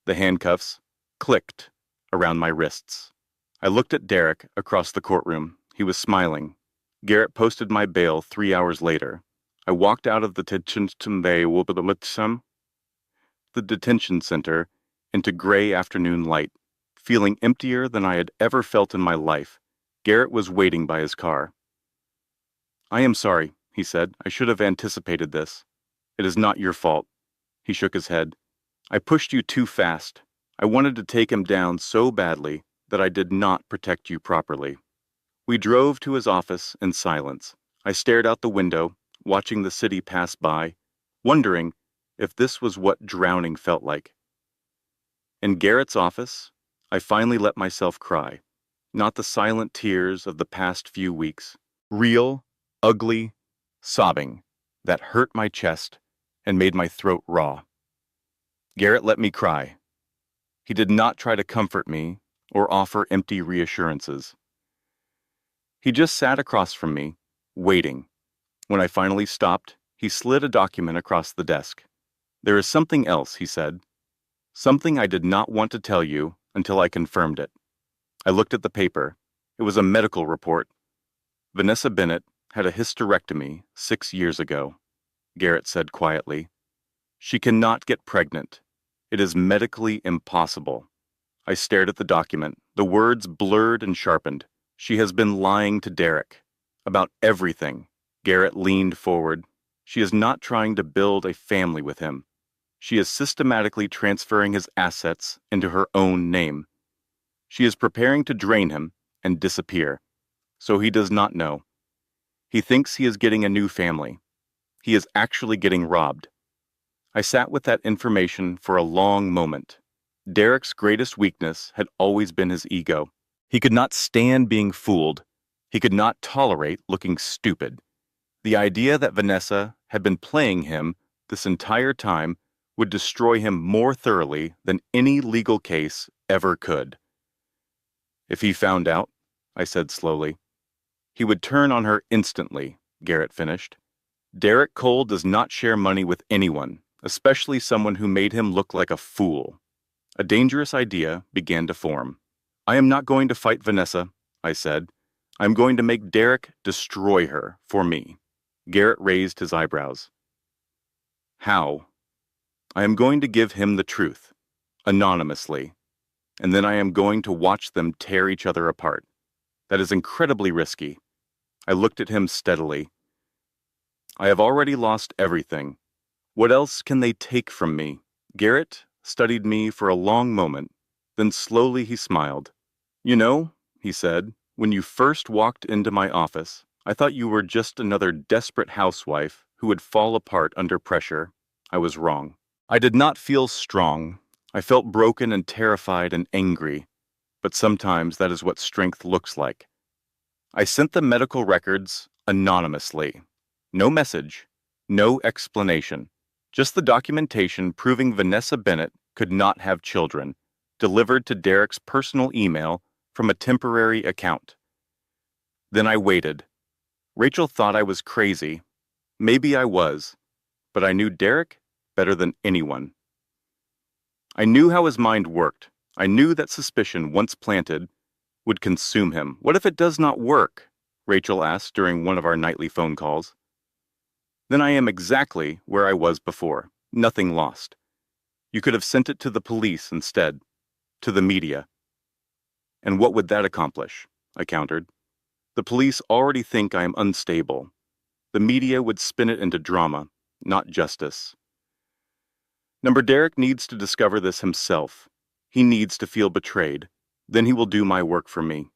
The handcuffs clicked around my wrists. I looked at Derek across the courtroom. He was smiling. Garrett posted my bail 3 hours later. I walked out of the detention center into gray afternoon light, feeling emptier than I had ever felt in my life. Garrett was waiting by his car. I am sorry, he said. I should have anticipated this. It is not your fault. He shook his head. I pushed you too fast. I wanted to take him down so badly that I did not protect you properly. We drove to his office in silence. I stared out the window, watching the city pass by, wondering if this was what drowning felt like. In Garrett's office, I finally let myself cry. Not the silent tears of the past few weeks. Real, ugly, sobbing that hurt my chest and made my throat raw. Garrett let me cry. He did not try to comfort me or offer empty reassurances. He just sat across from me, waiting. When I finally stopped, he slid a document across the desk. "There is something else," he said. "Something I did not want to tell you until I confirmed it." I looked at the paper. It was a medical report. "Vanessa Bennett had a hysterectomy 6 years ago," Garrett said quietly. "She cannot get pregnant. It is medically impossible." I stared at the document, the words blurred and sharpened. "She has been lying to Derek about everything." Garrett leaned forward. "She is not trying to build a family with him. She is systematically transferring his assets into her own name. She is preparing to drain him and disappear, so he does not know. He thinks he is getting a new family. He is actually getting robbed." I sat with that information for a long moment. Derek's greatest weakness had always been his ego. He could not stand being fooled. He could not tolerate looking stupid. The idea that Vanessa had been playing him this entire time would destroy him more thoroughly than any legal case ever could. "If he found out," I said slowly, "he would turn on her instantly," Garrett finished. "Derek Cole does not share money with anyone, especially someone who made him look like a fool." A dangerous idea began to form. "I am not going to fight Vanessa," I said. "I am going to make Derek destroy her for me." Garrett raised his eyebrows. "How?" "I am going to give him the truth, anonymously, and then I am going to watch them tear each other apart. That is incredibly risky." I looked at him steadily. "I have already lost everything. What else can they take from me?" Garrett studied me for a long moment, then slowly he smiled. "You know," he said, "when you first walked into my office, I thought you were just another desperate housewife who would fall apart under pressure. I was wrong. I did not feel strong. I felt broken and terrified and angry, but sometimes that is what strength looks like." I sent the medical records anonymously. No message, no explanation. Just the documentation proving Vanessa Bennett could not have children, delivered to Derek's personal email from a temporary account. Then I waited. Rachel thought I was crazy. Maybe I was, but I knew Derek better than anyone. I knew how his mind worked. I knew that suspicion, once planted, would consume him. "What if it does not work?" Rachel asked during one of our nightly phone calls. "Then I am exactly where I was before. Nothing lost. You could have sent it to the police instead, to the media." "And what would that accomplish?" I countered. "The police already think I am unstable. The media would spin it into drama, not justice. Derek needs to discover this himself. He needs to feel betrayed. Then he will do my work for me."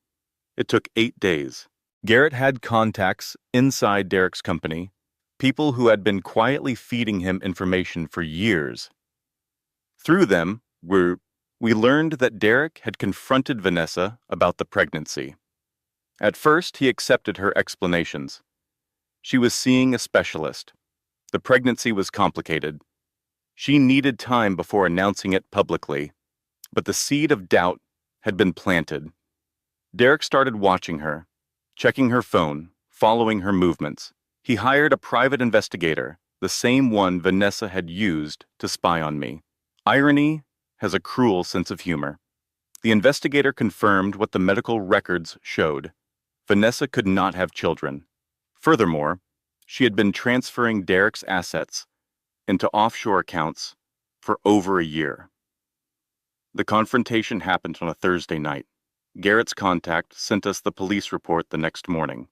It took 8 days. Garrett had contacts inside Derek's company, people who had been quietly feeding him information for years. Through them, we learned that Derek had confronted Vanessa about the pregnancy. At first, he accepted her explanations. She was seeing a specialist. The pregnancy was complicated. She needed time before announcing it publicly, but the seed of doubt had been planted. Derek started watching her, checking her phone, following her movements. He hired a private investigator, the same one Vanessa had used to spy on me. Irony has a cruel sense of humor. The investigator confirmed what the medical records showed. Vanessa could not have children. Furthermore, she had been transferring Derek's assets into offshore accounts for over a year. The confrontation happened on a Thursday night. Garrett's contact sent us the police report the next morning.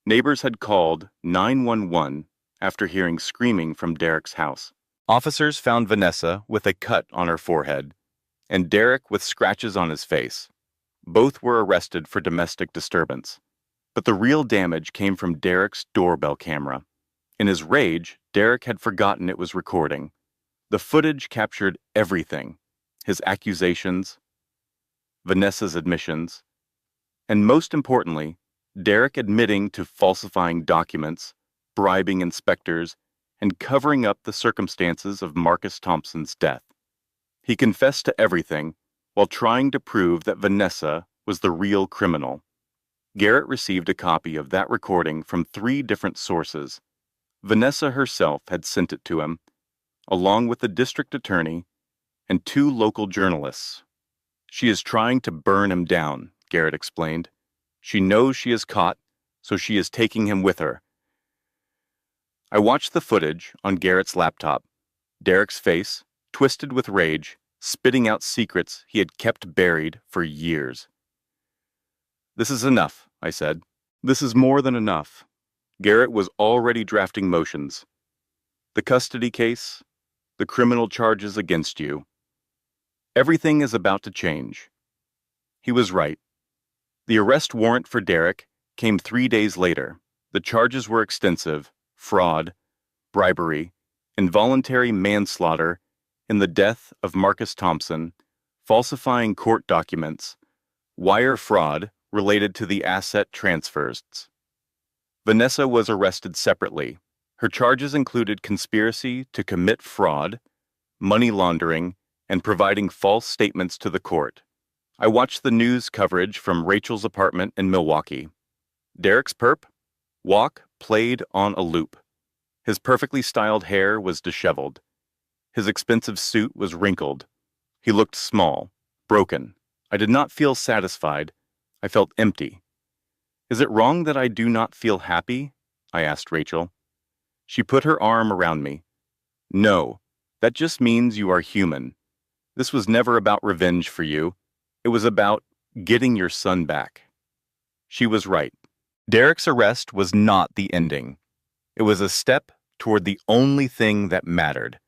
Neighbors had called 911 after hearing screaming from Derek's house. Officers found Vanessa with a cut on her forehead and Derek with scratches on his face. Both were arrested for domestic disturbance. But the real damage came from Derek's doorbell camera. In his rage, Derek had forgotten it was recording. The footage captured everything: his accusations, Vanessa's admissions, and most importantly, Derek admitting to falsifying documents, bribing inspectors, and covering up the circumstances of Marcus Thompson's death. He confessed to everything while trying to prove that Vanessa was the real criminal. Garrett received a copy of that recording from 3 different sources. Vanessa herself had sent it to him, along with the district attorney and 2 local journalists. She is trying to burn him down, Garrett explained. She knows she is caught, so she is taking him with her. I watched the footage on Garrett's laptop. Derek's face, twisted with rage, spitting out secrets he had kept buried for years. "This is enough," I said. "This is more than enough." Garrett was already drafting motions. "The custody case, the criminal charges against you. Everything is about to change." He was right. The arrest warrant for Derek came 3 days later. The charges were extensive: fraud, bribery, involuntary manslaughter in the death of Marcus Thompson, falsifying court documents, wire fraud related to the asset transfers. Vanessa was arrested separately. Her charges included conspiracy to commit fraud, money laundering, and providing false statements to the court. I watched the news coverage from Rachel's apartment in Milwaukee. Derek's perp walk played on a loop. His perfectly styled hair was disheveled. His expensive suit was wrinkled. He looked small, broken. I did not feel satisfied. I felt empty. "Is it wrong that I do not feel happy?" I asked Rachel. She put her arm around me. "No, that just means you are human. This was never about revenge for you. It was about getting your son back." She was right. Derek's arrest was not the ending. It was a step toward the only thing that mattered.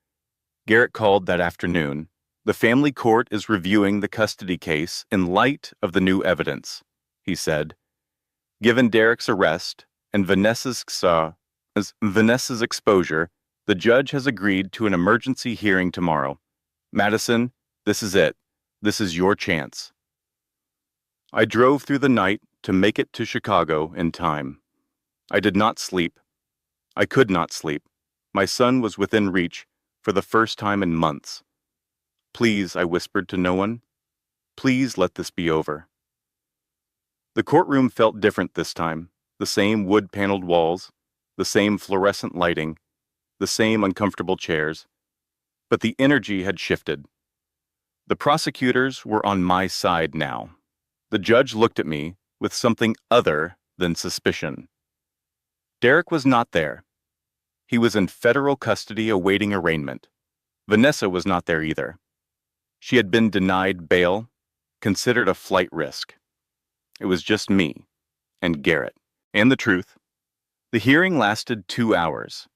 Garrett called that afternoon. "The family court is reviewing the custody case in light of the new evidence," he said. "Given Derek's arrest and Vanessa's exposure, the judge has agreed to an emergency hearing tomorrow. Madison, this is it. This is your chance." I drove through the night to make it to Chicago in time. I did not sleep. I could not sleep. My son was within reach for the first time in months. "Please," I whispered to no one. "Please let this be over." The courtroom felt different this time. The same wood-paneled walls, the same fluorescent lighting, the same uncomfortable chairs. But the energy had shifted. The prosecutors were on my side now. The judge looked at me with something other than suspicion. Derek was not there. He was in federal custody awaiting arraignment. Vanessa was not there either. She had been denied bail, considered a flight risk. It was just me and Garrett. And the truth. The hearing lasted 2 hours.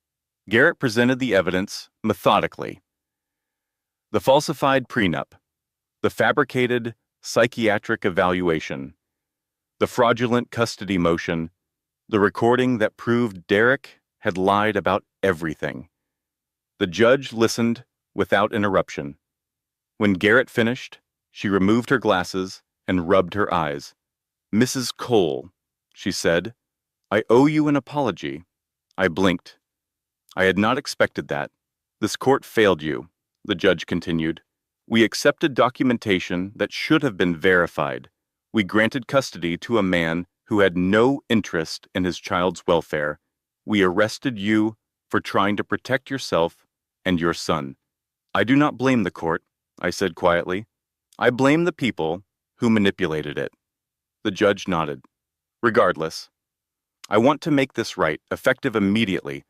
Garrett presented the evidence methodically. The falsified prenup, the fabricated psychiatric evaluation, the fraudulent custody motion, the recording that proved Derek had lied about everything. The judge listened without interruption. When Garrett finished, she removed her glasses and rubbed her eyes. "Mrs. Cole," she said, "I owe you an apology." I blinked. I had not expected that. "This court failed you," the judge continued. "We accepted documentation that should have been verified. We granted custody to a man who had no interest in his child's welfare. We arrested you for trying to protect yourself and your son. I do not blame the court," I said quietly. "I blame the people who manipulated it." The judge nodded. "Regardless, I want to make this right, effective immediately.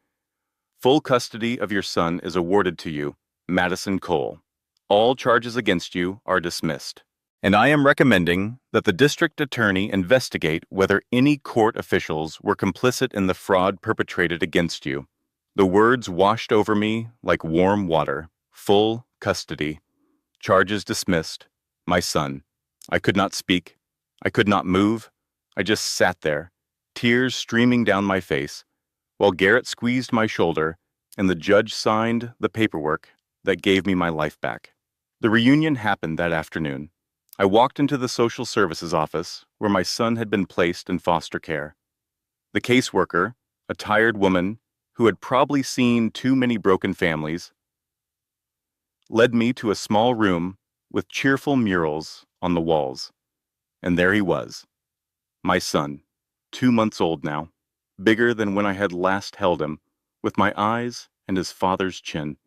Full custody of your son is awarded to you, Madison Cole. All charges against you are dismissed. And I am recommending that the district attorney investigate whether any court officials were complicit in the fraud perpetrated against you." The words washed over me like warm water. Full custody. Charges dismissed. My son. I could not speak. I could not move. I just sat there, tears streaming down my face, while Garrett squeezed my shoulder and the judge signed the paperwork that gave me my life back. The reunion happened that afternoon. I walked into the social services office where my son had been placed in foster care. The caseworker, a tired woman who had probably seen too mmany broken families, led me to a small room with cheerful murals on the walls. And there he was, my son, 2 months old now, bigger than when I had last held him, with my eyes and his father's chin.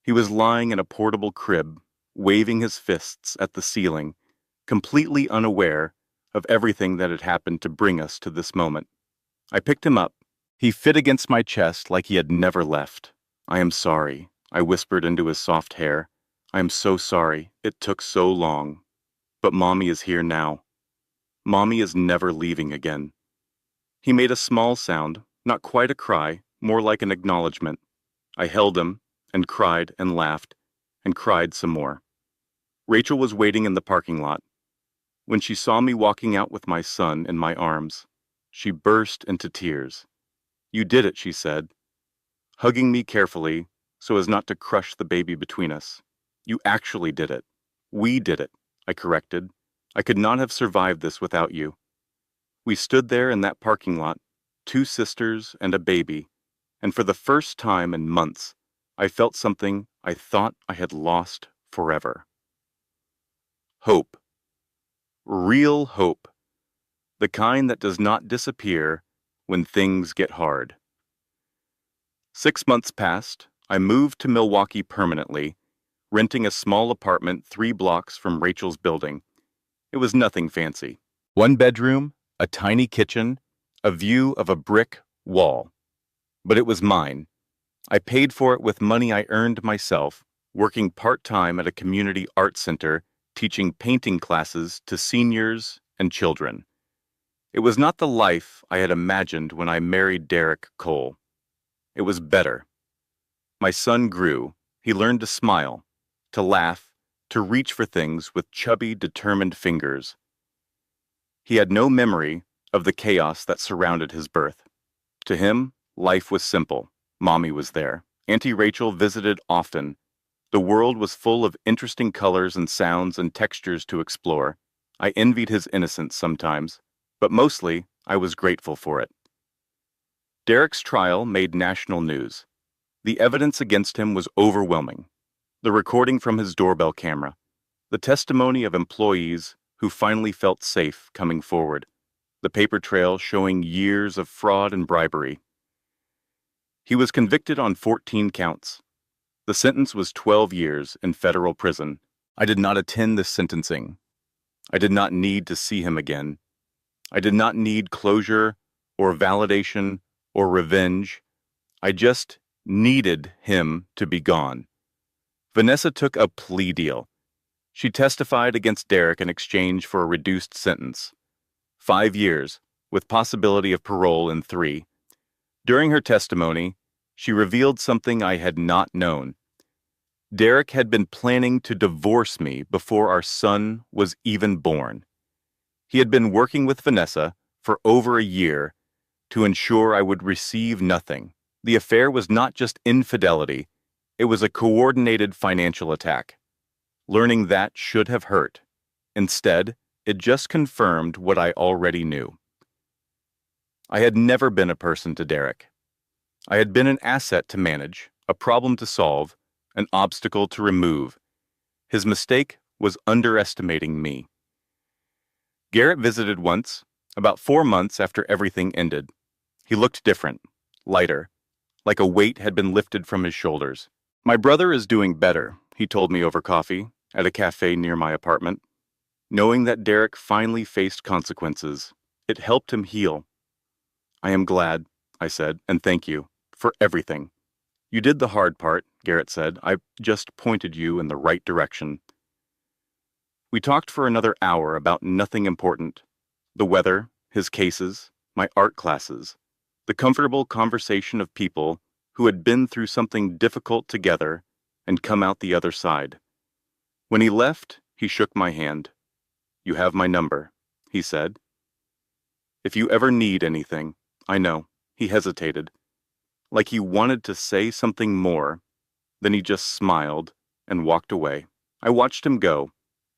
He was lying in a portable crib, waving his fists at the ceiling, completely unaware of everything that had happened to bring us to this moment. I picked him up. He fit against my chest like he had never left. "I am sorry," I whispered into his soft hair. "I am so sorry. It took so long. But Mommy is here now. Mommy is never leaving again." He made a small sound, not quite a cry, more like an acknowledgement. I held him, and laughed, and cried some more. Rachel was waiting in the parking lot. When she saw me walking out with my son in my arms, she burst into tears. "You did it," she said, hugging me carefully so as not to crush the baby between us. "You actually did it." "We did it," I corrected. "I could not have survived this without you." We stood there in that parking lot, 2 sisters and a baby, and for the first time in months, I felt something I thought I had lost forever. Hope. Real hope. The kind that does not disappear when things get hard. 6 months passed. I moved to Milwaukee permanently, renting a small apartment 3 blocks from Rachel's building. It was nothing fancy. 1 bedroom, a tiny kitchen, a view of a brick wall. But it was mine. I paid for it with money I earned myself, working part-time at a community art center, teaching painting classes to seniors and children. It was not the life I had imagined when I married Derek Cole. It was better. My son grew. He learned to smile, to laugh, to reach for things with chubby, determined fingers. He had no memory of the chaos that surrounded his birth. To him, life was simple. Mommy was there. Auntie Rachel visited often. The world was full of interesting colors and sounds and textures to explore. I envied his innocence sometimes, but mostly I was grateful for it. Derek's trial made national news. The evidence against him was overwhelming. The recording from his doorbell camera, the testimony of employees who finally felt safe coming forward, the paper trail showing years of fraud and bribery. He was convicted on 14 counts. The sentence was 12 years in federal prison. I did not attend this sentencing. I did not need to see him again. I did not need closure or validation or revenge. I just needed him to be gone. Vanessa took a plea deal. She testified against Derek in exchange for a reduced sentence. 5 years, with possibility of parole in 3. During her testimony, she revealed something I had not known. Derek had been planning to divorce me before our son was even born. He had been working with Vanessa for over a year to ensure I would receive nothing. The affair was not just infidelity, it was a coordinated financial attack. Learning that should have hurt. Instead, it just confirmed what I already knew. I had never been a person to Derek. I had been an asset to manage, a problem to solve, an obstacle to remove. His mistake was underestimating me. Garrett visited once, about 4 months after everything ended. He looked different, lighter, like a weight had been lifted from his shoulders. "My brother is doing better," he told me over coffee at a cafe near my apartment. Knowing that Derek finally faced consequences, it helped him heal. "I am glad," I said, "and thank you for everything." "You did the hard part," Garrett said. "I just pointed you in the right direction." We talked for another hour about nothing important. The weather, his cases, my art classes, the comfortable conversation of people who had been through something difficult together and come out the other side. When he left, he shook my hand. "You have my number," he said. "If you ever need anything," I know. He hesitated, like he wanted to say something more. Then he just smiled and walked away. I watched him go,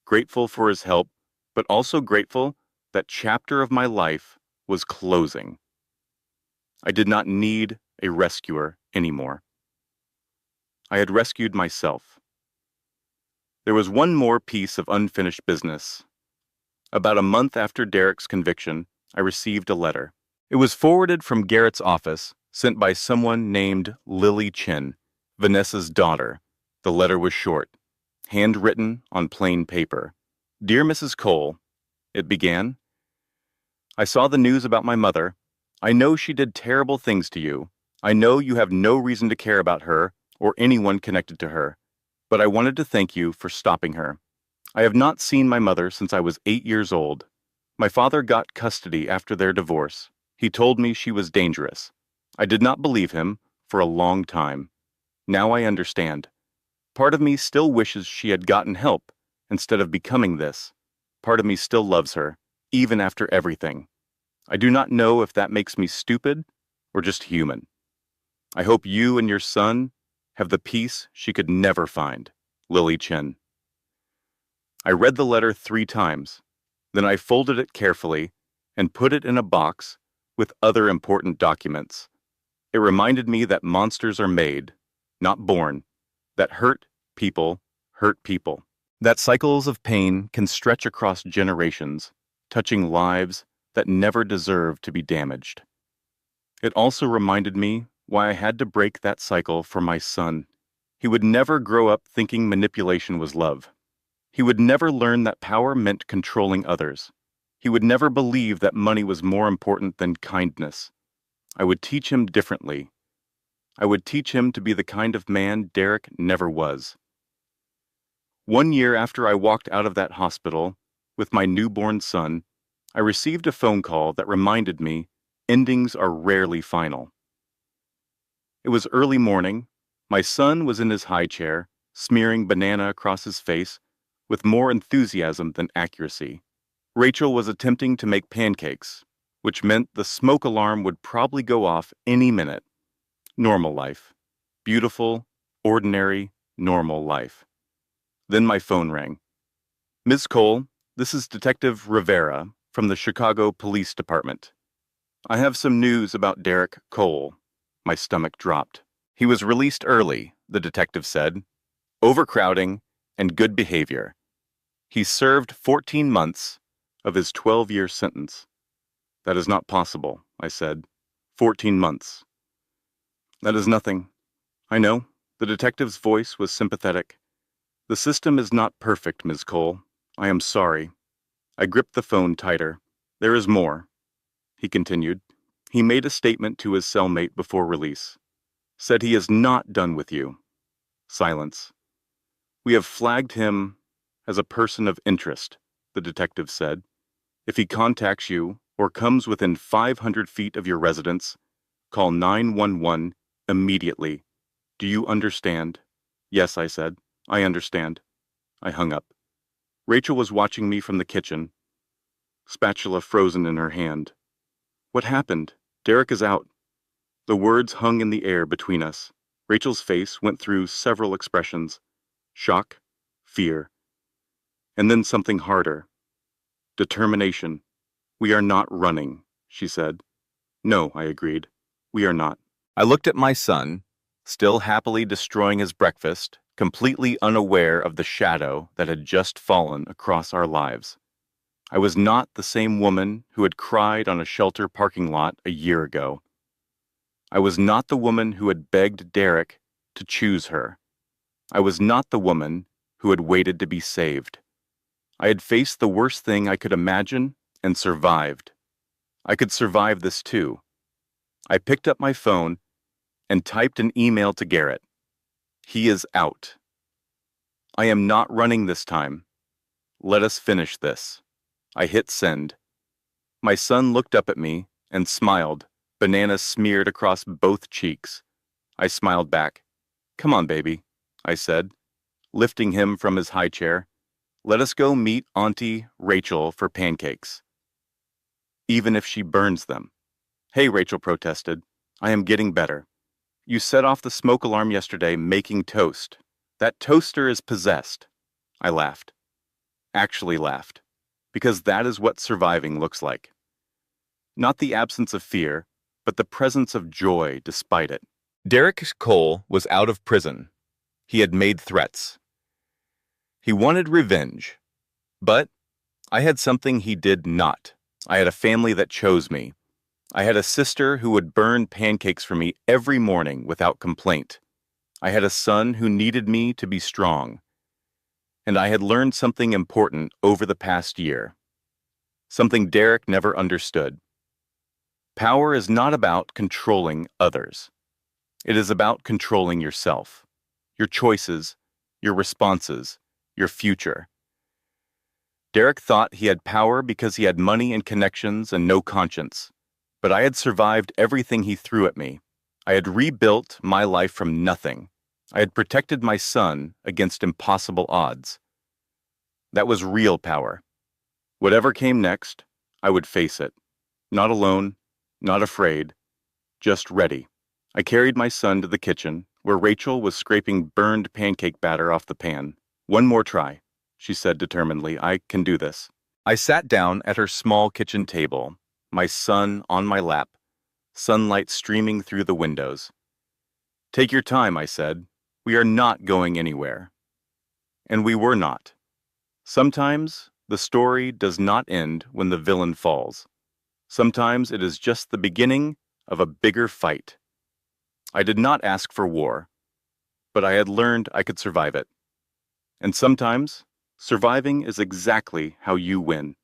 grateful for his help, but also grateful that chapter of my life was closing. I did not need a rescuer anymore. I had rescued myself. There was one more piece of unfinished business. About a month after Derek's conviction, I received a letter. It was forwarded from Garrett's office, sent by someone named Lily Chin, Vanessa's daughter. The letter was short, handwritten on plain paper. Dear Mrs. Cole, it began, I saw the news about my mother. I know she did terrible things to you. I know you have no reason to care about her or anyone connected to her, but I wanted to thank you for stopping her. I have not seen my mother since I was 8 years old. My father got custody after their divorce. He told me she was dangerous. I did not believe him for a long time. Now I understand. Part of me still wishes she had gotten help instead of becoming this. Part of me still loves her, even after everything. I do not know if that makes me stupid or just human. I hope you and your son have the peace she could never find. Lily Chen. I read the letter 3 times. Then I folded it carefully and put it in a box with other important documents. It reminded me that monsters are made, not born, that hurt people, that cycles of pain can stretch across generations, touching lives that never deserve to be damaged. It also reminded me why I had to break that cycle for my son. He would never grow up thinking manipulation was love. He would never learn that power meant controlling others. He would never believe that money was more important than kindness. I would teach him differently. I would teach him to be the kind of man Derek never was. 1 year after I walked out of that hospital with my newborn son, I received a phone call that reminded me endings are rarely final. It was early morning. My son was in his high chair, smearing banana across his face with more enthusiasm than accuracy. Rachel was attempting to make pancakes, which meant the smoke alarm would probably go off any minute. Normal life. Beautiful, ordinary, normal life. Then my phone rang. Ms. Cole, this is Detective Rivera from the Chicago Police Department. I have some news about Derek Cole. My stomach dropped. He was released early, the detective said. Overcrowding and good behavior. He served 14 months of his 12-year sentence. That is not possible, I said. 14 months. That is nothing. I know. The detective's voice was sympathetic. The system is not perfect, Ms. Cole. I am sorry. I gripped the phone tighter. There is more, he continued. He made a statement to his cellmate before release. Said he is not done with you. Silence. We have flagged him as a person of interest, the detective said. If he contacts you or comes within 500 feet of your residence, call 911 immediately. Do you understand? Yes, I said. I understand. I hung up. Rachel was watching me from the kitchen, spatula frozen in her hand. What happened? Derek is out. The words hung in the air between us. Rachel's face went through several expressions. Shock, fear, and then something harder. Determination. We are not running, she said. No, I agreed. We are not. I looked at my son, still happily destroying his breakfast, completely unaware of the shadow that had just fallen across our lives. I was not the same woman who had cried on a shelter parking lot a year ago. I was not the woman who had begged Derek to choose her. I was not the woman who had waited to be saved. I had faced the worst thing I could imagine and survived. I could survive this too. I picked up my phone and typed an email to Garrett. He is out. I am not running this time. Let us finish this. I hit send. My son looked up at me and smiled, banana smeared across both cheeks. I smiled back. Come on, baby, I said, lifting him from his high chair. Let us go meet Auntie Rachel for pancakes. Even if she burns them. Hey, Rachel protested. I am getting better. You set off the smoke alarm yesterday making toast. That toaster is possessed. I laughed. Actually laughed. Because that is what surviving looks like. Not the absence of fear, but the presence of joy despite it. Derek Cole was out of prison. He had made threats. He wanted revenge. But I had something he did not. I had a family that chose me. I had a sister who would burn pancakes for me every morning without complaint. I had a son who needed me to be strong. And I had learned something important over the past year. Something Derek never understood. Power is not about controlling others. It is about controlling yourself, your choices, your responses, your future. Derek thought he had power because he had money and connections and no conscience. But I had survived everything he threw at me. I had rebuilt my life from nothing. I had protected my son against impossible odds. That was real power. Whatever came next, I would face it. Not alone, not afraid, just ready. I carried my son to the kitchen, where Rachel was scraping burned pancake batter off the pan. "One more try," she said determinedly. "I can do this." I sat down at her small kitchen table, my son on my lap, sunlight streaming through the windows. "Take your time," I said. "We are not going anywhere." And we were not. Sometimes the story does not end when the villain falls. Sometimes it is just the beginning of a bigger fight. I did not ask for war, but I had learned I could survive it. And sometimes, surviving is exactly how you win.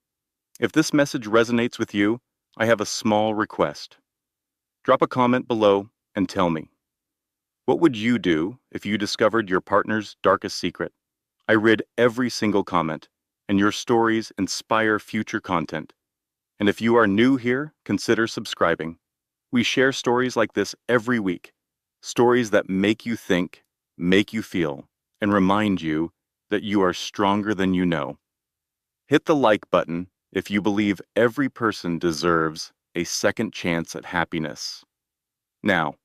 If this message resonates with you, I have a small request. Drop a comment below and tell me. What would you do if you discovered your partner's darkest secret? I read every single comment, and your stories inspire future content. And if you are new here, consider subscribing. We share stories like this every week. Stories that make you think, make you feel, and remind you that you are stronger than you know. Hit the like button if you believe every person deserves a second chance at happiness. Now,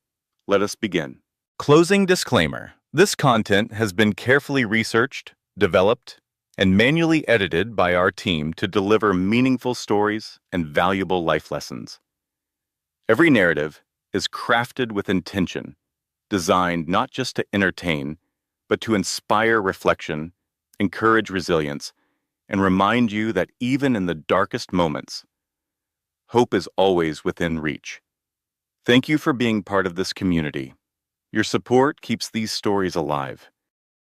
let us begin. Closing disclaimer. This content has been carefully researched, developed, and manually edited by our team to deliver meaningful stories and valuable life lessons. Every narrative is crafted with intention, designed not just to entertain, but to inspire reflection, encourage resilience, and remind you that even in the darkest moments, hope is always within reach. Thank you for being part of this community. Your support keeps these stories alive.